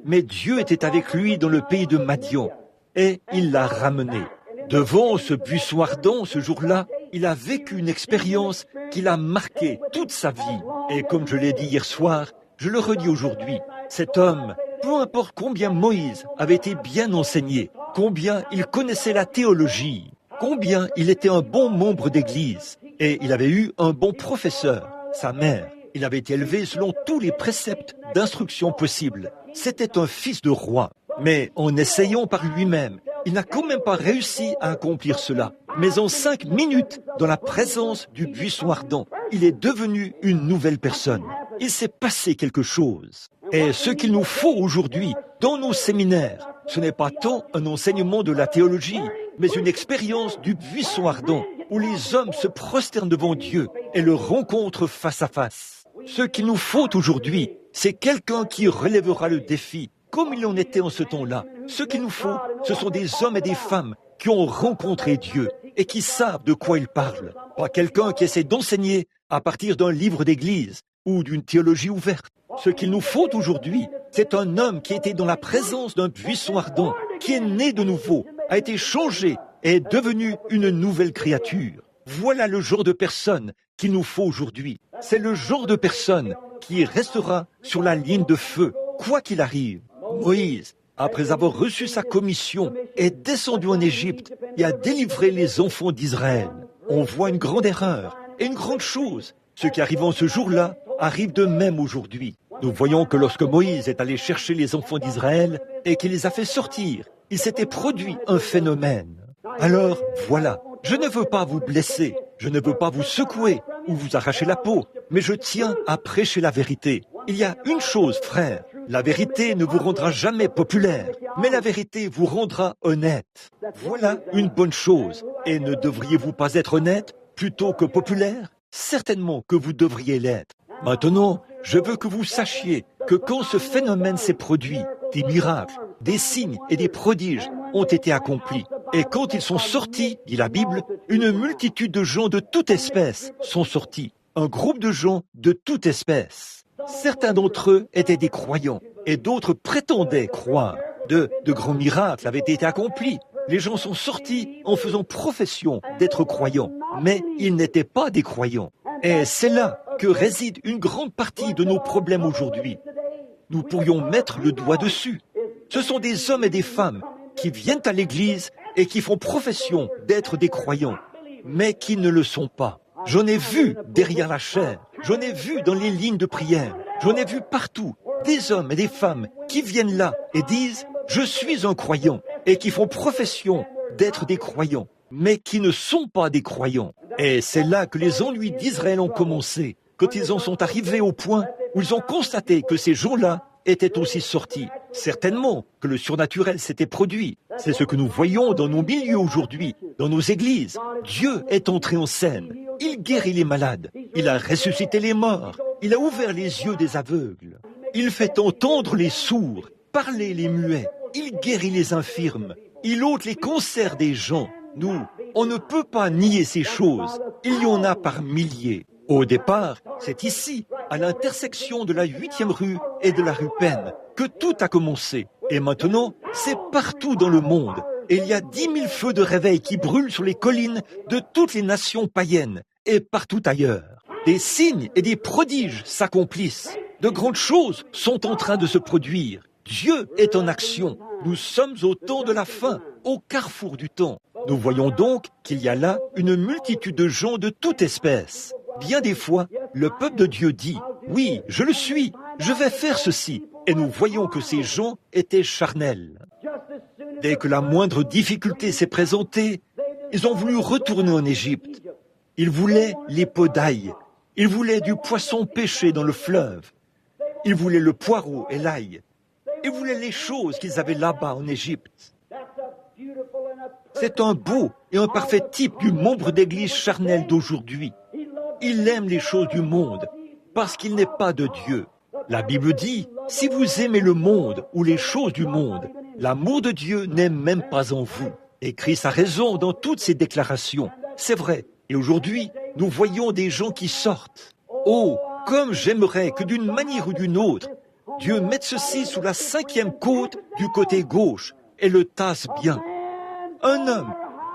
Mais Dieu était avec lui dans le pays de Madian, et il l'a ramené. Devant ce buisson ardent, ce jour-là, il a vécu une expérience qui l'a marqué toute sa vie. Et comme je l'ai dit hier soir, je le redis aujourd'hui, cet homme, peu importe combien Moïse avait été bien enseigné, combien il connaissait la théologie, combien il était un bon membre d'église, et il avait eu un bon professeur, sa mère. Il avait été élevé selon tous les préceptes d'instruction possibles. C'était un fils de roi. Mais en essayant par lui-même, il n'a quand même pas réussi à accomplir cela. Mais en 5 minutes, dans la présence du buisson ardent, il est devenu une nouvelle personne. Il s'est passé quelque chose. Et ce qu'il nous faut aujourd'hui, dans nos séminaires, ce n'est pas tant un enseignement de la théologie, mais une expérience du buisson ardent, où les hommes se prosternent devant Dieu et le rencontrent face à face. Ce qu'il nous faut aujourd'hui, c'est quelqu'un qui relèvera le défi, comme il en était en ce temps-là. Ce qu'il nous faut, ce sont des hommes et des femmes qui ont rencontré Dieu et qui savent de quoi ils parlent. Pas quelqu'un qui essaie d'enseigner à partir d'un livre d'église ou d'une théologie ouverte. Ce qu'il nous faut aujourd'hui, c'est un homme qui était dans la présence d'un buisson ardent, qui est né de nouveau, a été changé et est devenu une nouvelle créature. Voilà le genre de personne qu'il nous faut aujourd'hui. C'est le genre de personne qui restera sur la ligne de feu, quoi qu'il arrive. Moïse, après avoir reçu sa commission, est descendu en Égypte et a délivré les enfants d'Israël. On voit une grande erreur et une grande chose. Ce qui arrive en ce jour-là arrive de même aujourd'hui. Nous voyons que lorsque Moïse est allé chercher les enfants d'Israël et qu'il les a fait sortir, il s'était produit un phénomène. Alors, voilà, je ne veux pas vous blesser, je ne veux pas vous secouer ou vous arracher la peau, mais je tiens à prêcher la vérité. Il y a une chose, frère, la vérité ne vous rendra jamais populaire, mais la vérité vous rendra honnête. Voilà une bonne chose. Et ne devriez-vous pas être honnête plutôt que populaire? Certainement que vous devriez l'être. Maintenant, je veux que vous sachiez que quand ce phénomène s'est produit, des miracles, des signes et des prodiges ont été accomplis. Et quand ils sont sortis, dit la Bible, une multitude de gens de toute espèce sont sortis. Un groupe de gens de toute espèce. Certains d'entre eux étaient des croyants et d'autres prétendaient croire. De grands miracles avaient été accomplis. Les gens sont sortis en faisant profession d'être croyants, mais ils n'étaient pas des croyants. Et c'est là que réside une grande partie de nos problèmes aujourd'hui. Nous pourrions mettre le doigt dessus. Ce sont des hommes et des femmes qui viennent à l'église et qui font profession d'être des croyants, mais qui ne le sont pas. J'en ai vu derrière la chair, j'en ai vu dans les lignes de prière, j'en ai vu partout des hommes et des femmes qui viennent là et disent « Je suis un croyant » et qui font profession d'être des croyants, mais qui ne sont pas des croyants. Et c'est là que les ennuis d'Israël ont commencé, quand ils en sont arrivés au point où ils ont constaté que ces gens-là étaient aussi sortis. Certainement que le surnaturel s'était produit. C'est ce que nous voyons dans nos milieux aujourd'hui, dans nos églises. Dieu est entré en scène. Il guérit les malades. Il a ressuscité les morts. Il a ouvert les yeux des aveugles. Il fait entendre les sourds, parler les muets. Il guérit les infirmes. Il ôte les cancers des gens. Nous, on ne peut pas nier ces choses. Il y en a par milliers. Au départ, c'est ici, à l'intersection de la 8e rue et de la rue Penn, que tout a commencé. Et maintenant, c'est partout dans le monde. Et il y a 10 000 feux de réveil qui brûlent sur les collines de toutes les nations païennes et partout ailleurs. Des signes et des prodiges s'accomplissent. De grandes choses sont en train de se produire. Dieu est en action. Nous sommes au temps de la fin, au carrefour du temps. Nous voyons donc qu'il y a là une multitude de gens de toute espèce. Bien des fois, le peuple de Dieu dit « Oui, je le suis, je vais faire ceci. Et nous voyons que ces gens étaient charnels. Dès que la moindre difficulté s'est présentée, ils ont voulu retourner en Égypte. Ils voulaient les pots d'ail. Ils voulaient du poisson pêché dans le fleuve. Ils voulaient le poireau et l'ail. Ils voulaient les choses qu'ils avaient là-bas en Égypte. C'est un beau et un parfait type du membre d'église charnel d'aujourd'hui. Il aime les choses du monde parce qu'il n'est pas de Dieu. La Bible dit, si vous aimez le monde ou les choses du monde, l'amour de Dieu n'est même pas en vous. Et Christ a raison dans toutes ses déclarations. C'est vrai. Et aujourd'hui, nous voyons des gens qui sortent. Oh, comme j'aimerais que d'une manière ou d'une autre, Dieu mette ceci sous la 5e côte du côté gauche et le tasse bien. Un homme,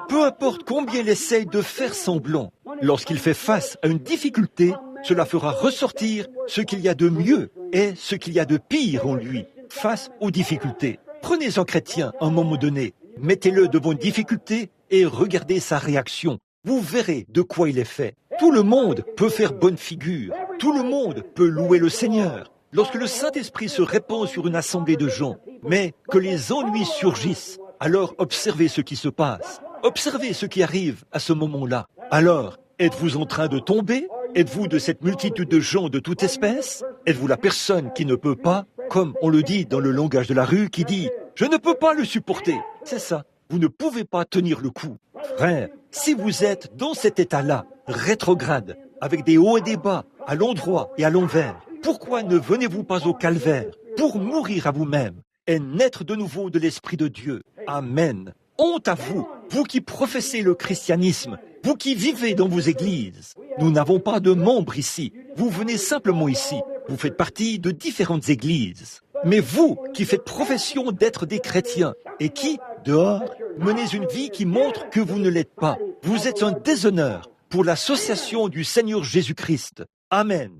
peu importe combien il essaye de faire semblant, lorsqu'il fait face à une difficulté, cela fera ressortir ce qu'il y a de mieux et ce qu'il y a de pire en lui face aux difficultés. Prenez un chrétien un moment donné, mettez-le devant une difficulté et regardez sa réaction. Vous verrez de quoi il est fait. Tout le monde peut faire bonne figure. Tout le monde peut louer le Seigneur. Lorsque le Saint-Esprit se répand sur une assemblée de gens, mais que les ennuis surgissent, alors observez ce qui se passe. Observez ce qui arrive à ce moment-là. Alors, êtes-vous en train de tomber? Êtes-vous de cette multitude de gens de toute espèce? Êtes-vous la personne qui ne peut pas, comme on le dit dans le langage de la rue, qui dit « Je ne peux pas le supporter ». C'est ça. Vous ne pouvez pas tenir le coup. Frère, si vous êtes dans cet état-là, rétrograde, avec des hauts et des bas, à l'endroit et à l'envers, pourquoi ne venez-vous pas au calvaire pour mourir à vous-même et naître de nouveau de l'Esprit de Dieu? Amen. Honte à vous, vous qui professez le christianisme, vous qui vivez dans vos églises. Nous n'avons pas de membres ici. Vous venez simplement ici. Vous faites partie de différentes églises. Mais vous qui faites profession d'être des chrétiens et qui, dehors, menez une vie qui montre que vous ne l'êtes pas, vous êtes un déshonneur pour l'association du Seigneur Jésus-Christ. Amen.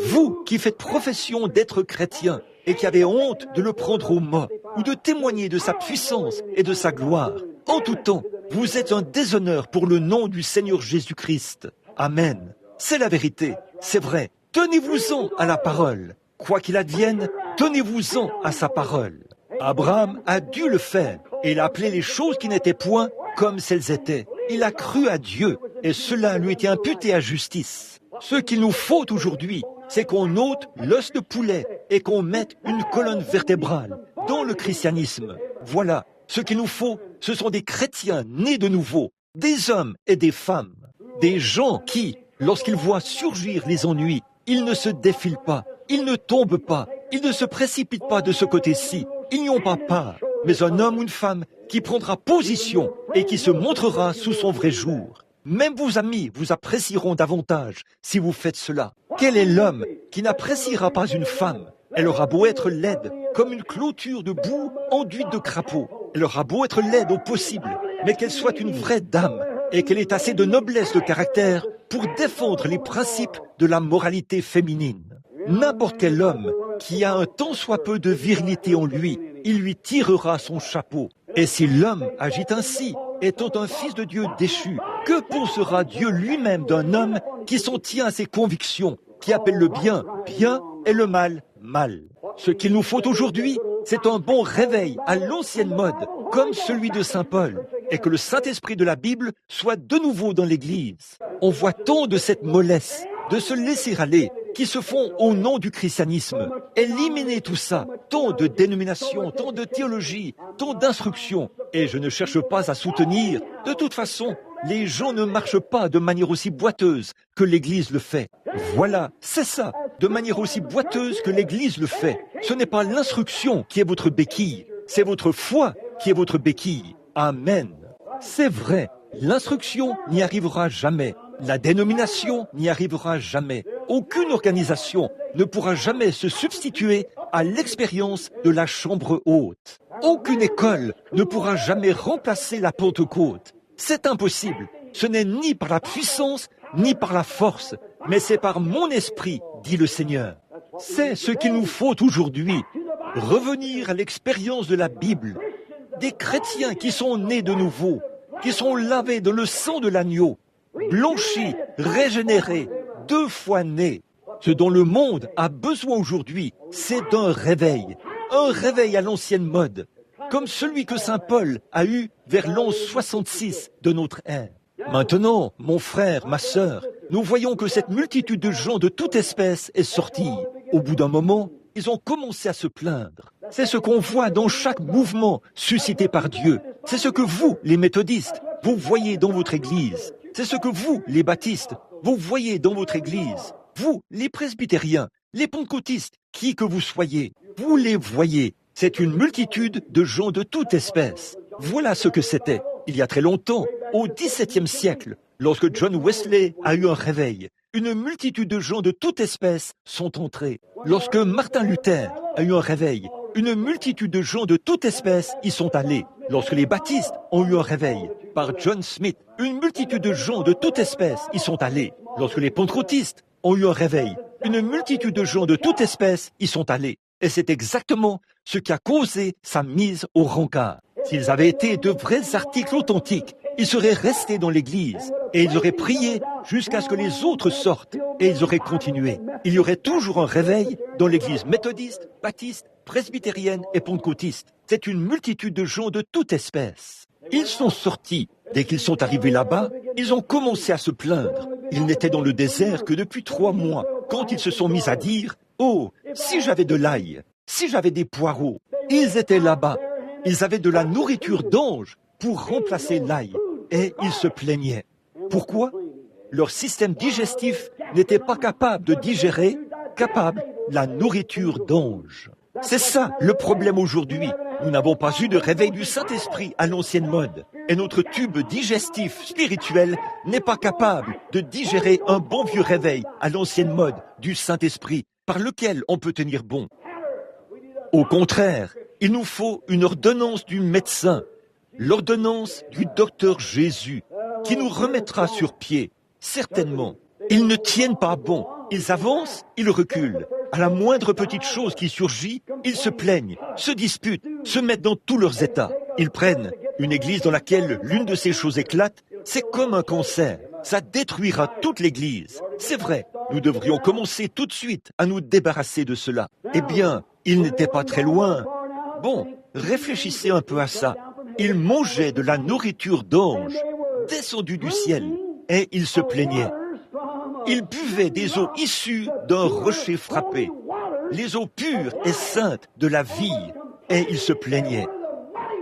Vous qui faites profession d'être chrétien et qui avez honte de le prendre au mot ou de témoigner de sa puissance et de sa gloire, en tout temps, vous êtes un déshonneur pour le nom du Seigneur Jésus-Christ. Amen. C'est la vérité, c'est vrai. Tenez-vous-en à la parole. Quoi qu'il advienne, tenez-vous-en à sa parole. Abraham a dû le faire et il a appelé les choses qui n'étaient point comme elles étaient. Il a cru à Dieu et cela lui était imputé à justice. Ce qu'il nous faut aujourd'hui, c'est qu'on ôte l'os de poulet et qu'on mette une colonne vertébrale dans le christianisme. Voilà, ce qu'il nous faut, ce sont des chrétiens nés de nouveau, des hommes et des femmes, des gens qui, lorsqu'ils voient surgir les ennuis, ils ne se défilent pas, ils ne tombent pas, ils ne se précipitent pas de ce côté-ci, ils n'y ont pas part, mais un homme ou une femme qui prendra position et qui se montrera sous son vrai jour. Même vos amis vous apprécieront davantage si vous faites cela. Quel est l'homme qui n'appréciera pas une femme? Elle aura beau être laide, comme une clôture de boue enduite de crapauds. Elle aura beau être laide au possible, mais qu'elle soit une vraie dame et qu'elle ait assez de noblesse de caractère pour défendre les principes de la moralité féminine. N'importe quel homme qui a un tant soit peu de virilité en lui, il lui tirera son chapeau. Et si l'homme agit ainsi, étant un fils de Dieu déchu, que pensera Dieu lui-même d'un homme qui s'en tient à ses convictions, qui appelle le bien bien et le mal mal? Ce qu'il nous faut aujourd'hui, c'est un bon réveil à l'ancienne mode, comme celui de Saint Paul, et que le Saint-Esprit de la Bible soit de nouveau dans l'Église. On voit tant de cette mollesse, de se laisser aller, qui se font au nom du christianisme. Éliminez tout ça, tant de dénominations, tant de théologie, tant d'instructions. Et je ne cherche pas à soutenir. De toute façon, les gens ne marchent pas de manière aussi boiteuse que l'Église le fait. Voilà, c'est ça, de manière aussi boiteuse que l'Église le fait. Ce n'est pas l'instruction qui est votre béquille, c'est votre foi qui est votre béquille. Amen. C'est vrai, l'instruction n'y arrivera jamais. La dénomination n'y arrivera jamais. Aucune organisation ne pourra jamais se substituer à l'expérience de la chambre haute. Aucune école ne pourra jamais remplacer la Pentecôte. C'est impossible. Ce n'est ni par la puissance, ni par la force, mais c'est par mon esprit, dit le Seigneur. C'est ce qu'il nous faut aujourd'hui. Revenir à l'expérience de la Bible. Des chrétiens qui sont nés de nouveau, qui sont lavés dans le sang de l'agneau, blanchis, régénérés, 2 fois nés. Ce dont le monde a besoin aujourd'hui, c'est d'un réveil. Un réveil à l'ancienne mode, comme celui que saint Paul a eu vers l'an 66 de notre ère. Maintenant, mon frère, ma sœur, nous voyons que cette multitude de gens de toute espèce est sortie. Au bout d'un moment, ils ont commencé à se plaindre. C'est ce qu'on voit dans chaque mouvement suscité par Dieu. C'est ce que vous, les méthodistes, vous voyez dans votre église. C'est ce que vous, les baptistes, vous voyez dans votre église. Vous, les presbytériens, les pentecôtistes, qui que vous soyez, vous les voyez. C'est une multitude de gens de toute espèce. Voilà ce que c'était, il y a très longtemps, au XVIIe siècle, lorsque John Wesley a eu un réveil. Une multitude de gens de toute espèce sont entrés. Lorsque Martin Luther a eu un réveil, une multitude de gens de toute espèce y sont allés. Lorsque les baptistes ont eu un réveil, par John Smith, une multitude de gens de toute espèce y sont allés. Lorsque les pentecôtistes ont eu un réveil, une multitude de gens de toute espèce y sont allés. Et c'est exactement ce qui a causé sa mise au rencard. S'ils avaient été de vrais articles authentiques, ils seraient restés dans l'église et ils auraient prié jusqu'à ce que les autres sortent et ils auraient continué. Il y aurait toujours un réveil dans l'église méthodiste, baptiste, presbytérienne et pentecôtiste. C'est une multitude de gens de toute espèce. Ils sont sortis. Dès qu'ils sont arrivés là-bas, ils ont commencé à se plaindre. Ils n'étaient dans le désert que depuis 3 mois, quand ils se sont mis à dire « Oh, si j'avais de l'ail, si j'avais des poireaux !» Ils étaient là-bas. Ils avaient de la nourriture d'ange pour remplacer l'ail. Et ils se plaignaient. Pourquoi? Leur système digestif n'était pas capable de digérer, capable la nourriture d'ange. C'est ça le problème aujourd'hui. Nous n'avons pas eu de réveil du Saint-Esprit à l'ancienne mode. Et notre tube digestif spirituel n'est pas capable de digérer un bon vieux réveil à l'ancienne mode du Saint-Esprit par lequel on peut tenir bon. Au contraire, il nous faut une ordonnance du médecin, l'ordonnance du docteur Jésus, qui nous remettra sur pied, certainement. Ils ne tiennent pas bon, ils avancent, ils reculent. À la moindre petite chose qui surgit, ils se plaignent, se disputent, se mettent dans tous leurs états. Ils prennent une église dans laquelle l'une de ces choses éclate, c'est comme un cancer. Ça détruira toute l'église. C'est vrai, nous devrions commencer tout de suite à nous débarrasser de cela. Eh bien, ils n'étaient pas très loin. Bon, réfléchissez un peu à ça. Ils mangeaient de la nourriture d'ange, descendue du ciel, et ils se plaignaient. Ils buvaient des eaux issues d'un rocher frappé, les eaux pures et saintes de la vie, et ils se plaignaient.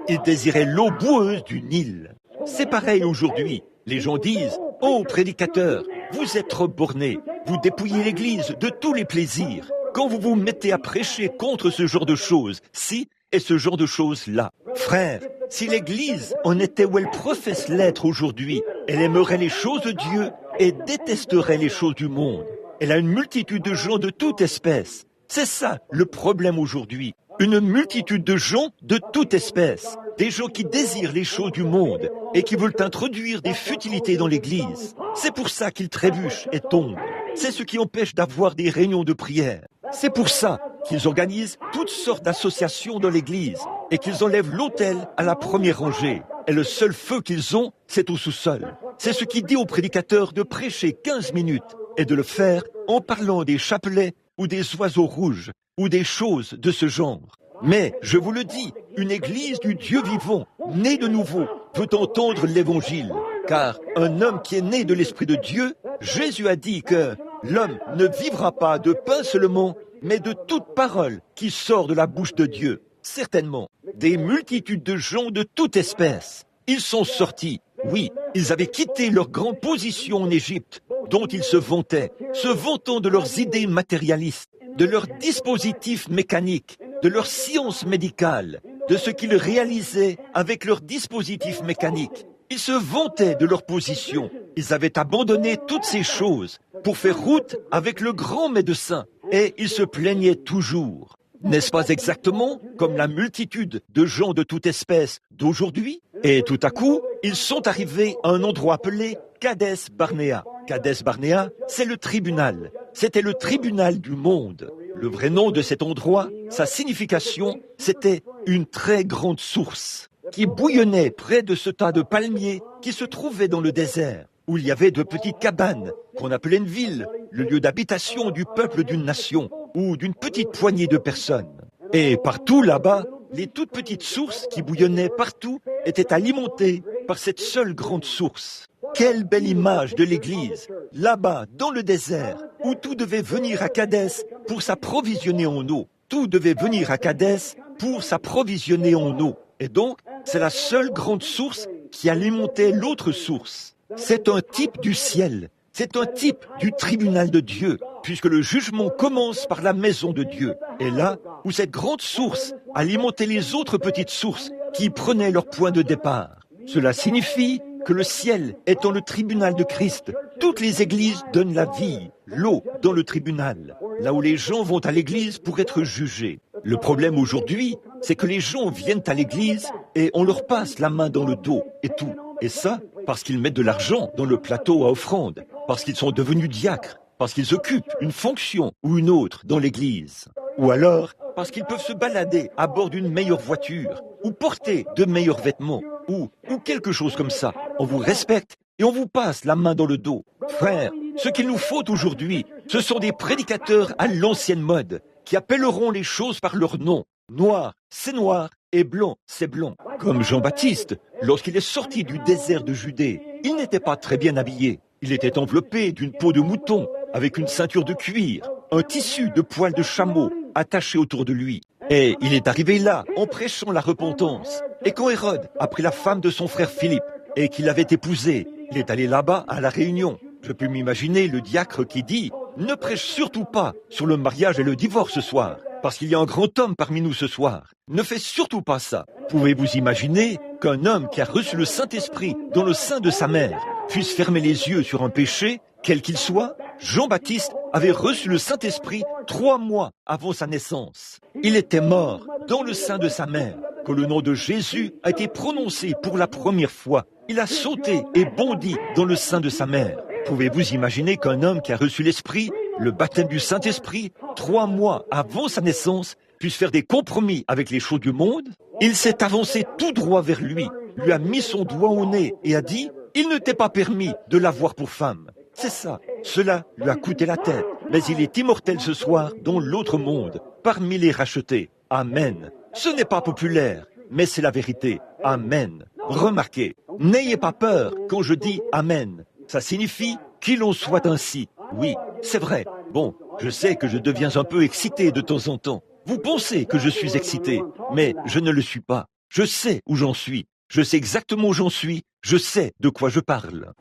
Ils désiraient l'eau boueuse du Nil. C'est pareil aujourd'hui. Les gens disent « Oh, prédicateur, vous êtes trop borné, vous dépouillez l'Église de tous les plaisirs. Quand vous vous mettez à prêcher contre ce genre de choses, si et ce genre de choses-là. Frère, si l'Église en était où elle professe l'être aujourd'hui, elle aimerait les choses de Dieu et détesterait les choses du monde. Elle a une multitude de gens de toute espèce. C'est ça le problème aujourd'hui. Une multitude de gens de toute espèce. Des gens qui désirent les choses du monde et qui veulent introduire des futilités dans l'Église. C'est pour ça qu'ils trébuchent et tombent. C'est ce qui empêche d'avoir des réunions de prière. C'est pour ça qu'ils organisent toutes sortes d'associations dans l'Église et qu'ils enlèvent l'autel à la première rangée. Et le seul feu qu'ils ont, c'est au sous-sol. C'est ce qui dit aux prédicateurs de prêcher 15 minutes et de le faire en parlant des chapelets ou des oiseaux rouges ou des choses de ce genre. Mais, je vous le dis, une église du Dieu vivant, née de nouveau, veut entendre l'évangile. Car un homme qui est né de l'Esprit de Dieu, Jésus a dit que l'homme ne vivra pas de pain seulement, mais de toute parole qui sort de la bouche de Dieu. Certainement, des multitudes de gens de toute espèce. Ils sont sortis. Oui, ils avaient quitté leur grande position en Égypte, dont ils se vantaient, se vantant de leurs idées matérialistes, de leurs dispositifs mécaniques, de leur science médicale, de ce qu'ils réalisaient avec leurs dispositifs mécaniques. Ils se vantaient de leur position. Ils avaient abandonné toutes ces choses pour faire route avec le grand médecin. Et ils se plaignaient toujours. N'est-ce pas exactement comme la multitude de gens de toute espèce d'aujourd'hui? Et tout à coup, ils sont arrivés à un endroit appelé Kadès Barnéa. Kadès Barnéa, c'est le tribunal. C'était le tribunal du monde. Le vrai nom de cet endroit, sa signification, c'était une très grande source qui bouillonnait près de ce tas de palmiers qui se trouvait dans le désert. où il y avait de petites cabanes qu'on appelait une ville, le lieu d'habitation du peuple d'une nation ou d'une petite poignée de personnes. Et partout là-bas, les toutes petites sources qui bouillonnaient partout étaient alimentées par cette seule grande source. Quelle belle image de l'Église, là-bas, dans le désert, où tout devait venir à Kadès pour s'approvisionner en eau. Tout devait venir à Kadès pour s'approvisionner en eau. Et donc, c'est la seule grande source qui alimentait l'autre source. C'est un type du ciel. C'est un type du tribunal de Dieu, puisque le jugement commence par la maison de Dieu. Et là où cette grande source alimentait les autres petites sources qui prenaient leur point de départ. Cela signifie que le ciel étant le tribunal de Christ, toutes les églises donnent la vie, l'eau dans le tribunal, là où les gens vont à l'église pour être jugés. Le problème aujourd'hui, c'est que les gens viennent à l'église et on leur passe la main dans le dos et tout. Et ça, parce qu'ils mettent de l'argent dans le plateau à offrande, parce qu'ils sont devenus diacres, parce qu'ils occupent une fonction ou une autre dans l'église. Ou alors, parce qu'ils peuvent se balader à bord d'une meilleure voiture, ou porter de meilleurs vêtements, ou quelque chose comme ça. On vous respecte et on vous passe la main dans le dos. Frères, ce qu'il nous faut aujourd'hui, ce sont des prédicateurs à l'ancienne mode, qui appelleront les choses par leur nom. Noir, c'est noir, et blanc, c'est blanc. Comme Jean-Baptiste, lorsqu'il est sorti du désert de Judée, il n'était pas très bien habillé. Il était enveloppé d'une peau de mouton, avec une ceinture de cuir, un tissu de poils de chameau attaché autour de lui. Et il est arrivé là, en prêchant la repentance. Et quand Hérode a pris la femme de son frère Philippe, et qu'il avait épousée, il est allé là-bas à la réunion. Je peux m'imaginer le diacre qui dit « Ne prêche surtout pas sur le mariage et le divorce ce soir, parce qu'il y a un grand homme parmi nous ce soir. Ne fais surtout pas ça. » Pouvez-vous imaginer qu'un homme qui a reçu le Saint-Esprit dans le sein de sa mère puisse fermer les yeux sur un péché, quel qu'il soit? Jean-Baptiste avait reçu le Saint-Esprit 3 mois avant sa naissance. Il était mort dans le sein de sa mère. Quand le nom de Jésus a été prononcé pour la première fois, il a sauté et bondi dans le sein de sa mère. Pouvez-vous imaginer qu'un homme qui a reçu l'Esprit, le baptême du Saint-Esprit, 3 mois avant sa naissance, puisse faire des compromis avec les choses du monde? Il s'est avancé tout droit vers lui a mis son doigt au nez et a dit « Il ne t'est pas permis de l'avoir pour femme ». C'est ça. Cela lui a coûté la tête. Mais il est immortel ce soir dans l'autre monde, parmi les rachetés. Amen. Ce n'est pas populaire, mais c'est la vérité. Amen. Remarquez, n'ayez pas peur quand je dis Amen. Ça signifie qu'il en soit ainsi. Oui, c'est vrai. Bon, je sais que je deviens un peu excité de temps en temps. Vous pensez que je suis excité, mais je ne le suis pas. Je sais où j'en suis. Je sais exactement où j'en suis. Je sais de quoi je parle.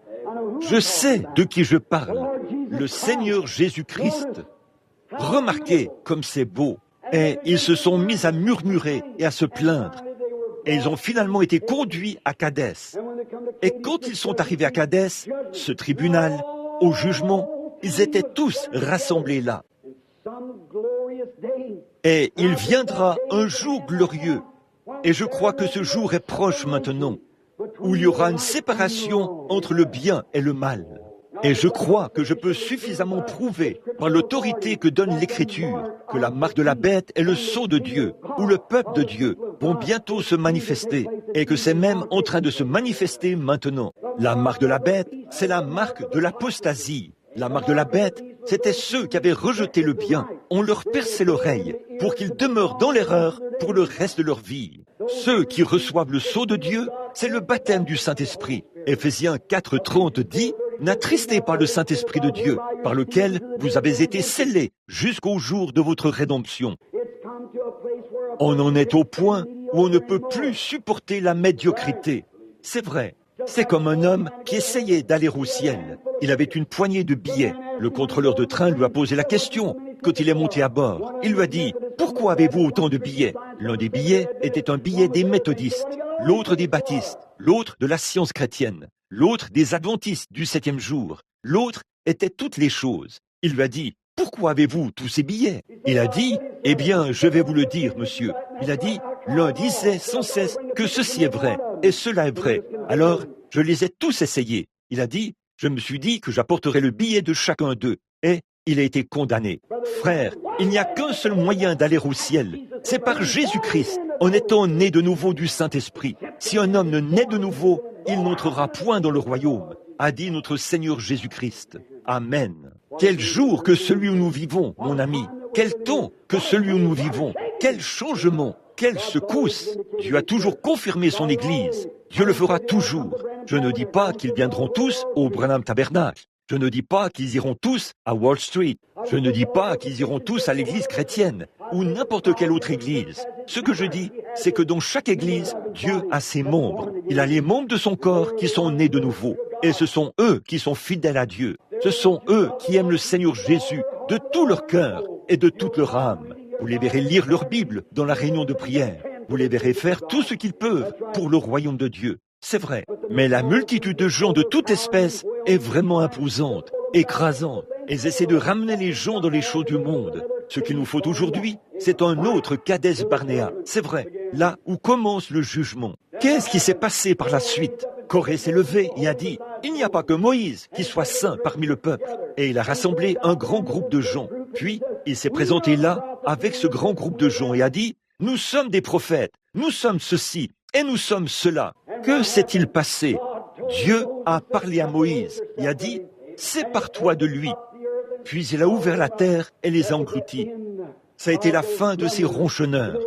Je sais de qui je parle. Le Seigneur Jésus-Christ. Remarquez comme c'est beau. Et ils se sont mis à murmurer et à se plaindre. Et ils ont finalement été conduits à Kadès. Et quand ils sont arrivés à Kadès, ce tribunal, au jugement, ils étaient tous rassemblés là. Et il viendra un jour glorieux. Et je crois que ce jour est proche maintenant, où il y aura une séparation entre le bien et le mal. Et je crois que je peux suffisamment prouver, par l'autorité que donne l'Écriture, que la marque de la bête est le sceau de Dieu, où le peuple de Dieu vont bientôt se manifester, et que c'est même en train de se manifester maintenant. La marque de la bête, c'est la marque de l'apostasie. La marque de la bête, c'était ceux qui avaient rejeté le bien. On leur perçait l'oreille pour qu'ils demeurent dans l'erreur pour le reste de leur vie. Ceux qui reçoivent le sceau de Dieu, c'est le baptême du Saint-Esprit. Éphésiens 4:30 dit « N'attristez pas le Saint-Esprit de Dieu, par lequel vous avez été scellés jusqu'au jour de votre rédemption. » On en est au point où on ne peut plus supporter la médiocrité. C'est vrai. C'est comme un homme qui essayait d'aller au ciel. Il avait une poignée de billets. Le contrôleur de train lui a posé la question quand il est monté à bord. Il lui a dit « Pourquoi avez-vous autant de billets ?» L'un des billets était un billet des méthodistes, l'autre des baptistes, l'autre de la science chrétienne, l'autre des adventistes du 7e jour, l'autre était toutes les choses. Il lui a dit « Pourquoi avez-vous tous ces billets ?» Il a dit « Eh bien, je vais vous le dire, monsieur. » Il a dit « L'un disait sans cesse que ceci est vrai, et cela est vrai. Alors, je les ai tous essayés. » Il a dit « Je me suis dit que j'apporterais le billet de chacun d'eux. » Et il a été condamné. Frère, il n'y a qu'un seul moyen d'aller au ciel. C'est par Jésus-Christ, en étant né de nouveau du Saint-Esprit. Si un homme ne naît de nouveau, il n'entrera point dans le royaume. a dit notre Seigneur Jésus-Christ. Amen. Quel jour que celui où nous vivons, mon ami. Quel temps que celui où nous vivons. Quel changement. Quelle secousse. Dieu a toujours confirmé son Église. Dieu le fera toujours. Je ne dis pas qu'ils viendront tous au Branham Tabernacle. Je ne dis pas qu'ils iront tous à Wall Street. Je ne dis pas qu'ils iront tous à l'église chrétienne ou n'importe quelle autre église. Ce que je dis, c'est que dans chaque église, Dieu a ses membres. Il a les membres de son corps qui sont nés de nouveau. Et ce sont eux qui sont fidèles à Dieu. Ce sont eux qui aiment le Seigneur Jésus de tout leur cœur et de toute leur âme. Vous les verrez lire leur Bible dans la réunion de prière. Vous les verrez faire tout ce qu'ils peuvent pour le royaume de Dieu. C'est vrai, mais la multitude de gens de toute espèce est vraiment imposante, écrasante. Ils essaient de ramener les gens dans les choses du monde. Ce qu'il nous faut aujourd'hui, c'est un autre Kadès Barnéa. C'est vrai, là où commence le jugement. Qu'est-ce qui s'est passé par la suite? Corée s'est levé et a dit, il n'y a pas que Moïse qui soit saint parmi le peuple. Et il a rassemblé un grand groupe de gens. Puis, il s'est présenté là, avec ce grand groupe de gens, et a dit, nous sommes des prophètes, nous sommes ceci, et nous sommes cela. Que s'est-il passé? Dieu a parlé à Moïse et a dit, sépare-toi de lui. Puis il a ouvert la terre et les a engloutis. Ça a été la fin de ces ronchonneurs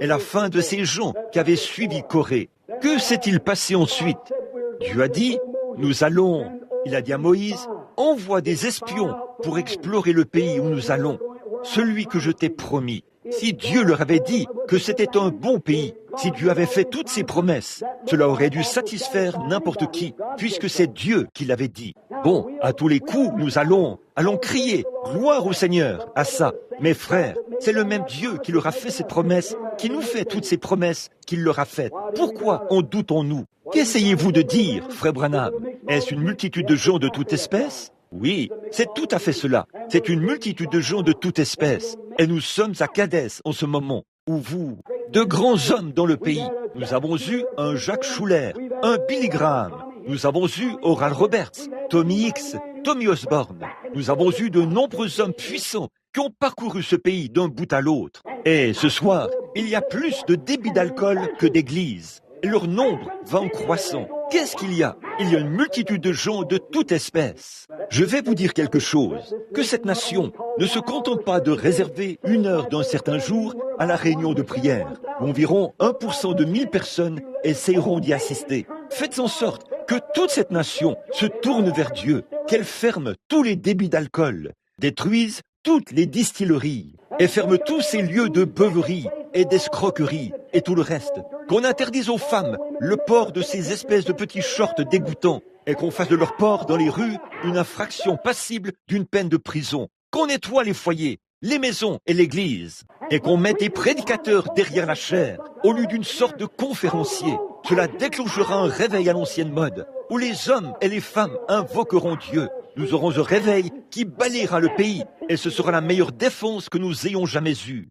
et la fin de ces gens qui avaient suivi Corée. Que s'est-il passé ensuite? Dieu a dit, nous allons, il a dit à Moïse, envoie des espions pour explorer le pays où nous allons, celui que je t'ai promis. Si Dieu leur avait dit que c'était un bon pays, si Dieu avait fait toutes ses promesses, cela aurait dû satisfaire n'importe qui, puisque c'est Dieu qui l'avait dit. Bon, à tous les coups, nous allons crier « Gloire au Seigneur » à ça. Mes frères, c'est le même Dieu qui leur a fait ces promesses, qui nous fait toutes ces promesses qu'il leur a faites. Pourquoi en doutons-nous? Qu'essayez-vous de dire, frère Branham? Est-ce une multitude de gens de toute espèce? Oui, c'est tout à fait cela. C'est une multitude de gens de toute espèce. Et nous sommes à Kadès en ce moment, où vous, de grands hommes dans le pays, nous avons eu un Jacques Schuller, un Billy Graham, nous avons eu Oral Roberts, Tommy Hicks, Tommy Osborne. Nous avons eu de nombreux hommes puissants qui ont parcouru ce pays d'un bout à l'autre. Et ce soir, il y a plus de débits d'alcool que d'églises. Et leur nombre va en croissant. Qu'est-ce qu'il y a? Il y a une multitude de gens de toute espèce. Je vais vous dire quelque chose, que cette nation ne se contente pas de réserver 1 heure d'un certain jour à la réunion de prière. Environ 1% de 1000 personnes essaieront d'y assister. Faites en sorte que toute cette nation se tourne vers Dieu, qu'elle ferme tous les débits d'alcool, détruise toutes les distilleries et ferme tous ces lieux de beuverie et d'escroquerie et tout le reste. Qu'on interdise aux femmes le port de ces espèces de petits shorts dégoûtants et qu'on fasse de leur port dans les rues une infraction passible d'une peine de prison. Qu'on nettoie les foyers, les maisons et l'église et qu'on mette des prédicateurs derrière la chaire au lieu d'une sorte de conférencier. Cela déclenchera un réveil à l'ancienne mode où les hommes et les femmes invoqueront Dieu. Nous aurons un réveil qui balayera le pays et ce sera la meilleure défense que nous ayons jamais eue.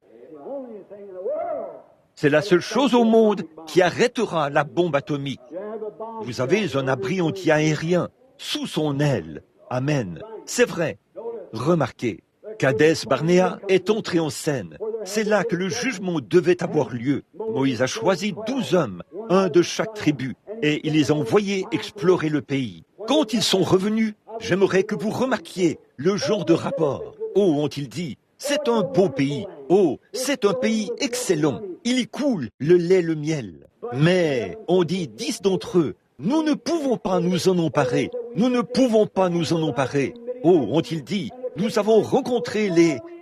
C'est la seule chose au monde qui arrêtera la bombe atomique. Vous avez un abri anti-aérien sous son aile. Amen. C'est vrai. Remarquez, Kadès Barnéa est entré en scène. C'est là que le jugement devait avoir lieu. Moïse a choisi 12 hommes, un de chaque tribu, et il les a envoyés explorer le pays. Quand ils sont revenus, j'aimerais que vous remarquiez le genre de rapport. Oh, ont-ils dit, c'est un beau pays. Oh, c'est un pays excellent. Il y coule le lait, le miel. Mais, on dit 10 d'entre eux, nous ne pouvons pas nous en emparer. Nous ne pouvons pas nous en emparer. Oh, ont-ils dit, nous avons rencontré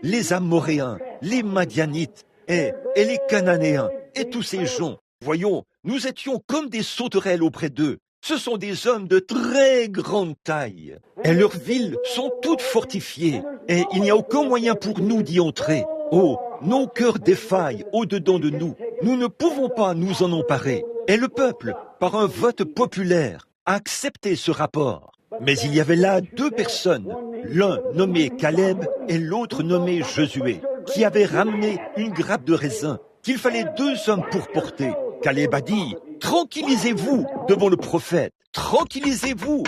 les Amoréens, les Madianites et les Cananéens et tous ces gens. Voyons, nous étions comme des sauterelles auprès d'eux. Ce sont des hommes de très grande taille. Et leurs villes sont toutes fortifiées. Et il n'y a aucun moyen pour nous d'y entrer. Oh, nos cœurs défaillent au-dedans de nous. Nous ne pouvons pas nous en emparer. Et le peuple, par un vote populaire, a accepté ce rapport. Mais il y avait là 2 personnes, l'un nommé Caleb et l'autre nommé Josué, qui avaient ramené une grappe de raisin qu'il fallait 2 hommes pour porter. Caleb a dit, « Tranquillisez-vous devant le prophète, tranquillisez-vous !»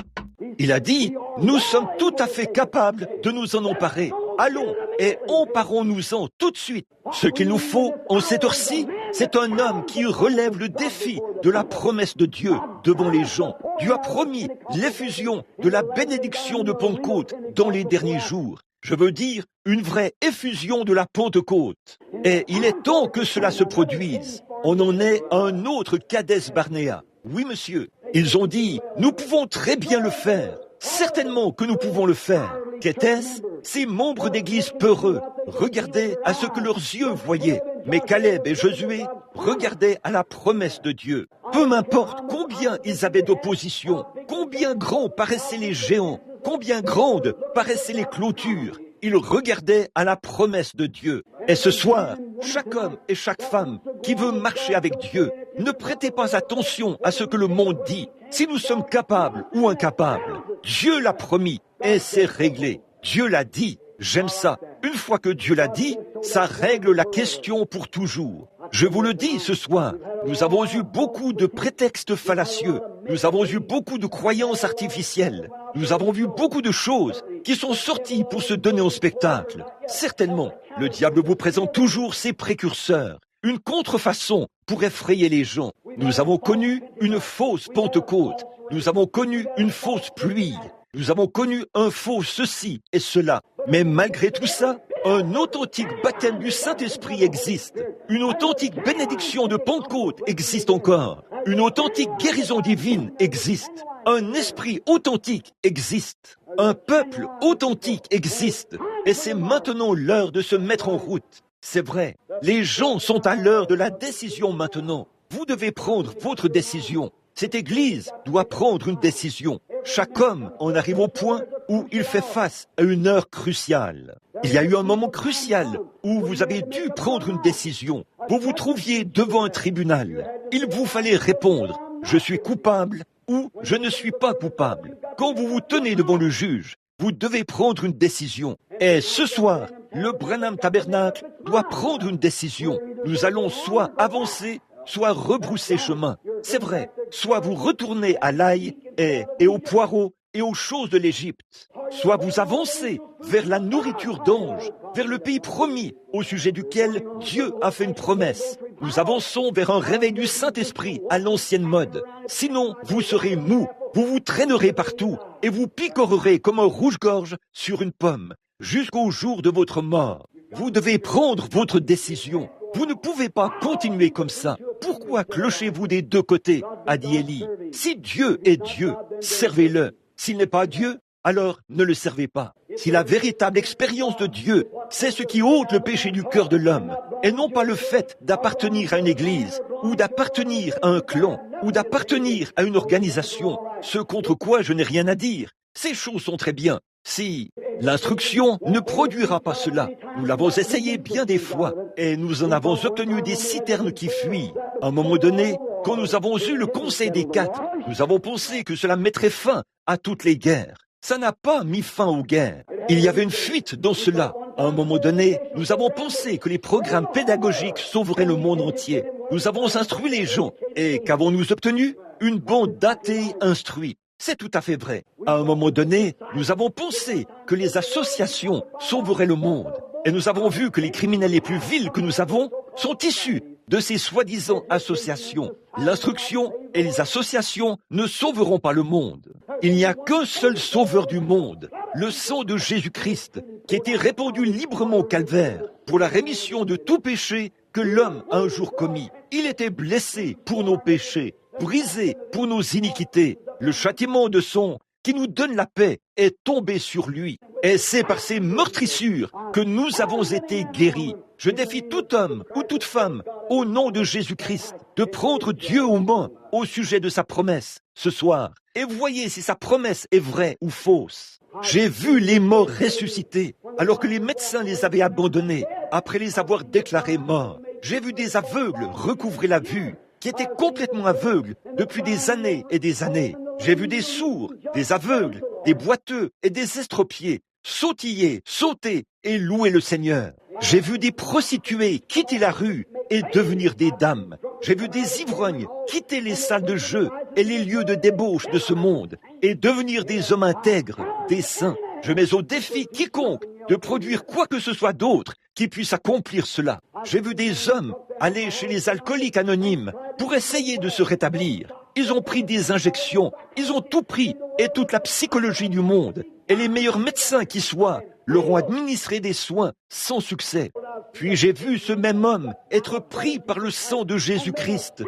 Il a dit, « Nous sommes tout à fait capables de nous en emparer. Allons et emparons-nous-en tout de suite. Ce qu'il nous faut en cette heure-ci, C'est un homme qui relève le défi de la promesse de Dieu devant les gens. Dieu a promis l'effusion de la bénédiction de Pentecôte dans les derniers jours. Je veux dire, une vraie effusion de la Pentecôte. Et il est temps que cela se produise. On en est à un autre Kadès Barnéa. Oui, monsieur. Ils ont dit, nous pouvons très bien le faire. Certainement que nous pouvons le faire. Qu'était-ce? Ces membres d'église peureux regardaient à ce que leurs yeux voyaient. Mais Caleb et Josué regardaient à la promesse de Dieu. Peu m'importe combien ils avaient d'opposition, combien grands paraissaient les géants, combien grandes paraissaient les clôtures, ils regardaient à la promesse de Dieu. Et ce soir, chaque homme et chaque femme qui veut marcher avec Dieu, ne prêtez pas attention à ce que le monde dit. Si nous sommes capables ou incapables, Dieu l'a promis et c'est réglé. Dieu l'a dit. J'aime ça. Une fois que Dieu l'a dit, ça règle la question pour toujours. Je vous le dis ce soir, nous avons eu beaucoup de prétextes fallacieux. Nous avons eu beaucoup de croyances artificielles. Nous avons vu beaucoup de choses qui sont sorties pour se donner en spectacle. Certainement, le diable vous présente toujours ses précurseurs. Une contrefaçon pour effrayer les gens. Nous avons connu une fausse Pentecôte. Nous avons connu une fausse pluie. Nous avons connu un faux ceci et cela. Mais malgré tout ça, un authentique baptême du Saint-Esprit existe. Une authentique bénédiction de Pentecôte existe encore. Une authentique guérison divine existe. Un esprit authentique existe. Un peuple authentique existe. Et c'est maintenant l'heure de se mettre en route. C'est vrai, les gens sont à l'heure de la décision maintenant. Vous devez prendre votre décision. Cette Église doit prendre une décision. Chaque homme en arrive au point où il fait face à une heure cruciale. Il y a eu un moment crucial où vous avez dû prendre une décision. Vous vous trouviez devant un tribunal. Il vous fallait répondre « Je suis coupable » ou « Je ne suis pas coupable ». Quand vous vous tenez devant le juge, vous devez prendre une décision. Et ce soir, le Branham Tabernacle doit prendre une décision. Nous allons soit avancer, soit rebrousser chemin. C'est vrai, soit vous retournez à l'ail et aux poireaux et aux choses de l'Égypte, soit vous avancez vers la nourriture d'anges, vers le pays promis au sujet duquel Dieu a fait une promesse. Nous avançons vers un réveil du Saint-Esprit à l'ancienne mode. Sinon, vous serez mou, vous vous traînerez partout et vous picorerez comme un rouge-gorge sur une pomme jusqu'au jour de votre mort. Vous devez prendre votre décision. Vous ne pouvez pas continuer comme ça. Pourquoi clochez-vous des deux côtés, a dit Élie. Si Dieu est Dieu, servez-le. S'il n'est pas Dieu, alors ne le servez pas. Si la véritable expérience de Dieu, c'est ce qui ôte le péché du cœur de l'homme, et non pas le fait d'appartenir à une église, ou d'appartenir à un clan, ou d'appartenir à une organisation, ce contre quoi je n'ai rien à dire. Ces choses sont très bien. Si l'instruction ne produira pas cela, nous l'avons essayé bien des fois et nous en avons obtenu des citernes qui fuient. À un moment donné, quand nous avons eu le conseil des quatre, nous avons pensé que cela mettrait fin à toutes les guerres. Ça n'a pas mis fin aux guerres. Il y avait une fuite dans cela. À un moment donné, nous avons pensé que les programmes pédagogiques sauveraient le monde entier. Nous avons instruit les gens et qu'avons-nous obtenu? Une bande d'athées instruits. C'est tout à fait vrai. À un moment donné, nous avons pensé que les associations sauveraient le monde. Et nous avons vu que les criminels les plus vils que nous avons sont issus de ces soi-disant associations. L'instruction et les associations ne sauveront pas le monde. Il n'y a qu'un seul sauveur du monde, le sang de Jésus-Christ, qui a été répandu librement au calvaire pour la rémission de tout péché que l'homme a un jour commis. Il était blessé pour nos péchés, brisé pour nos iniquités. Le châtiment de son qui nous donne la paix est tombé sur lui. Et c'est par ces meurtrissures que nous avons été guéris. Je défie tout homme ou toute femme, au nom de Jésus-Christ, de prendre Dieu aux mains au sujet de sa promesse ce soir. Et voyez si sa promesse est vraie ou fausse. J'ai vu les morts ressusciter, alors que les médecins les avaient abandonnés, après les avoir déclarés morts. J'ai vu des aveugles recouvrer la vue, qui étaient complètement aveugles depuis des années et des années. J'ai vu des sourds, des aveugles, des boiteux et des estropiés sautiller, sauter et louer le Seigneur. J'ai vu des prostituées quitter la rue et devenir des dames. J'ai vu des ivrognes quitter les salles de jeu et les lieux de débauche de ce monde et devenir des hommes intègres, des saints. Je mets au défi quiconque de produire quoi que ce soit d'autre qui puisse accomplir cela. J'ai vu des hommes aller chez les alcooliques anonymes pour essayer de se rétablir. Ils ont pris des injections, ils ont tout pris, et toute la psychologie du monde, et les meilleurs médecins qui soient, leur ont administré des soins sans succès. Puis j'ai vu ce même homme être pris par le sang de Jésus-Christ,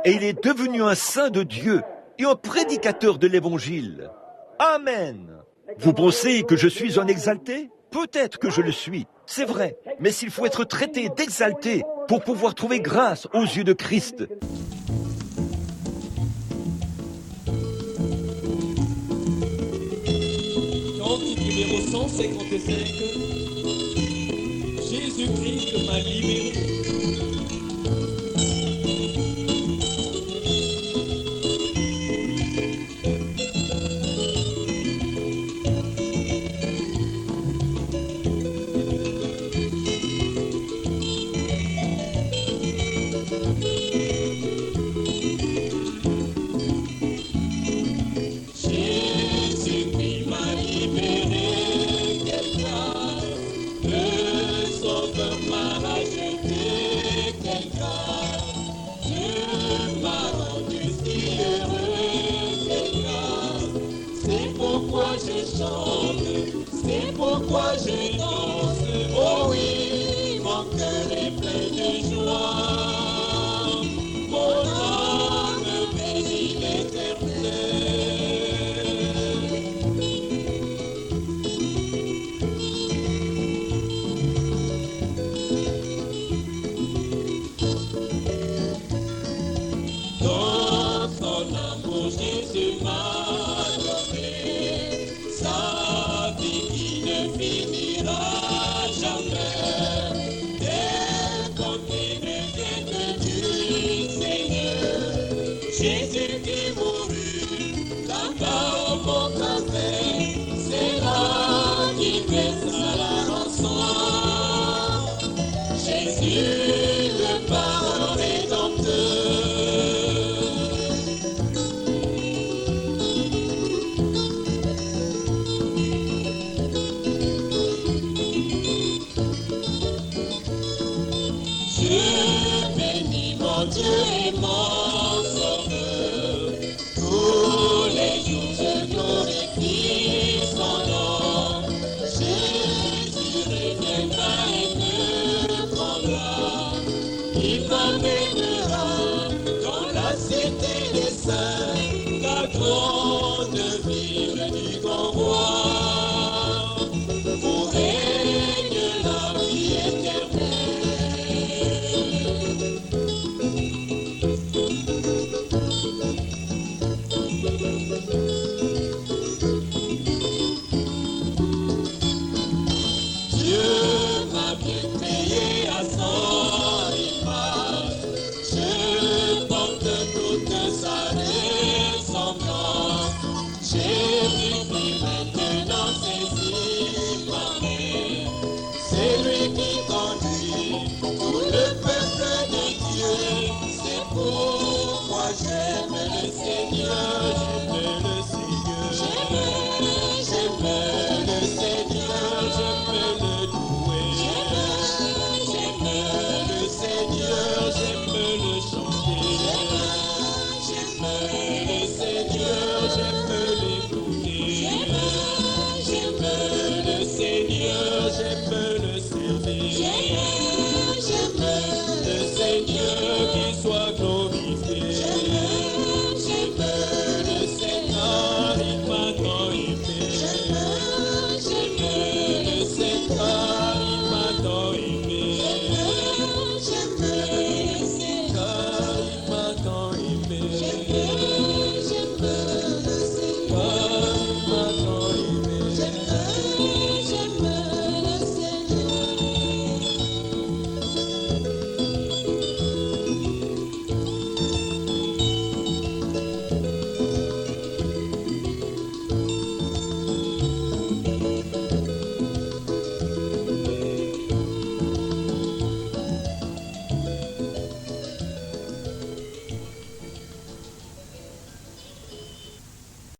et il est devenu un saint de Dieu et un prédicateur de l'Évangile. Amen. Vous pensez que je suis un exalté? Peut-être que je le suis, c'est vrai, mais s'il faut être traité d'exalté pour pouvoir trouver grâce aux yeux de Christ. Cantique numéro 155. Jésus-Christ m'a libéré. C'est pourquoi je danse, oh oui, mon cœur est plein de joie, mon âme bénit l'Éternel. Dans son amour, Jésus m'a donné sa vie qui ne finira jamais. Dès qu'on est le du Seigneur, Jésus qui mourut là-bas au mont Calvaire, c'est là qu'il versa la rançon. Jésus, le parent rédempteur. Je bénis mon Dieu et mon Sauveur, tous les jours je glorifie son nom. Jésus reviendra et me prendra, il m'amènera dans la cité des saints, la grande ville du grand roi, où règne la vie éternelle. Dieu m'a bien créé à son image, je porte toute sa ressemblance. Jésus qui maintenant saisit ma main, c'est lui qui conduit tout le peuple de Dieu. C'est pourquoi j'aime le Seigneur.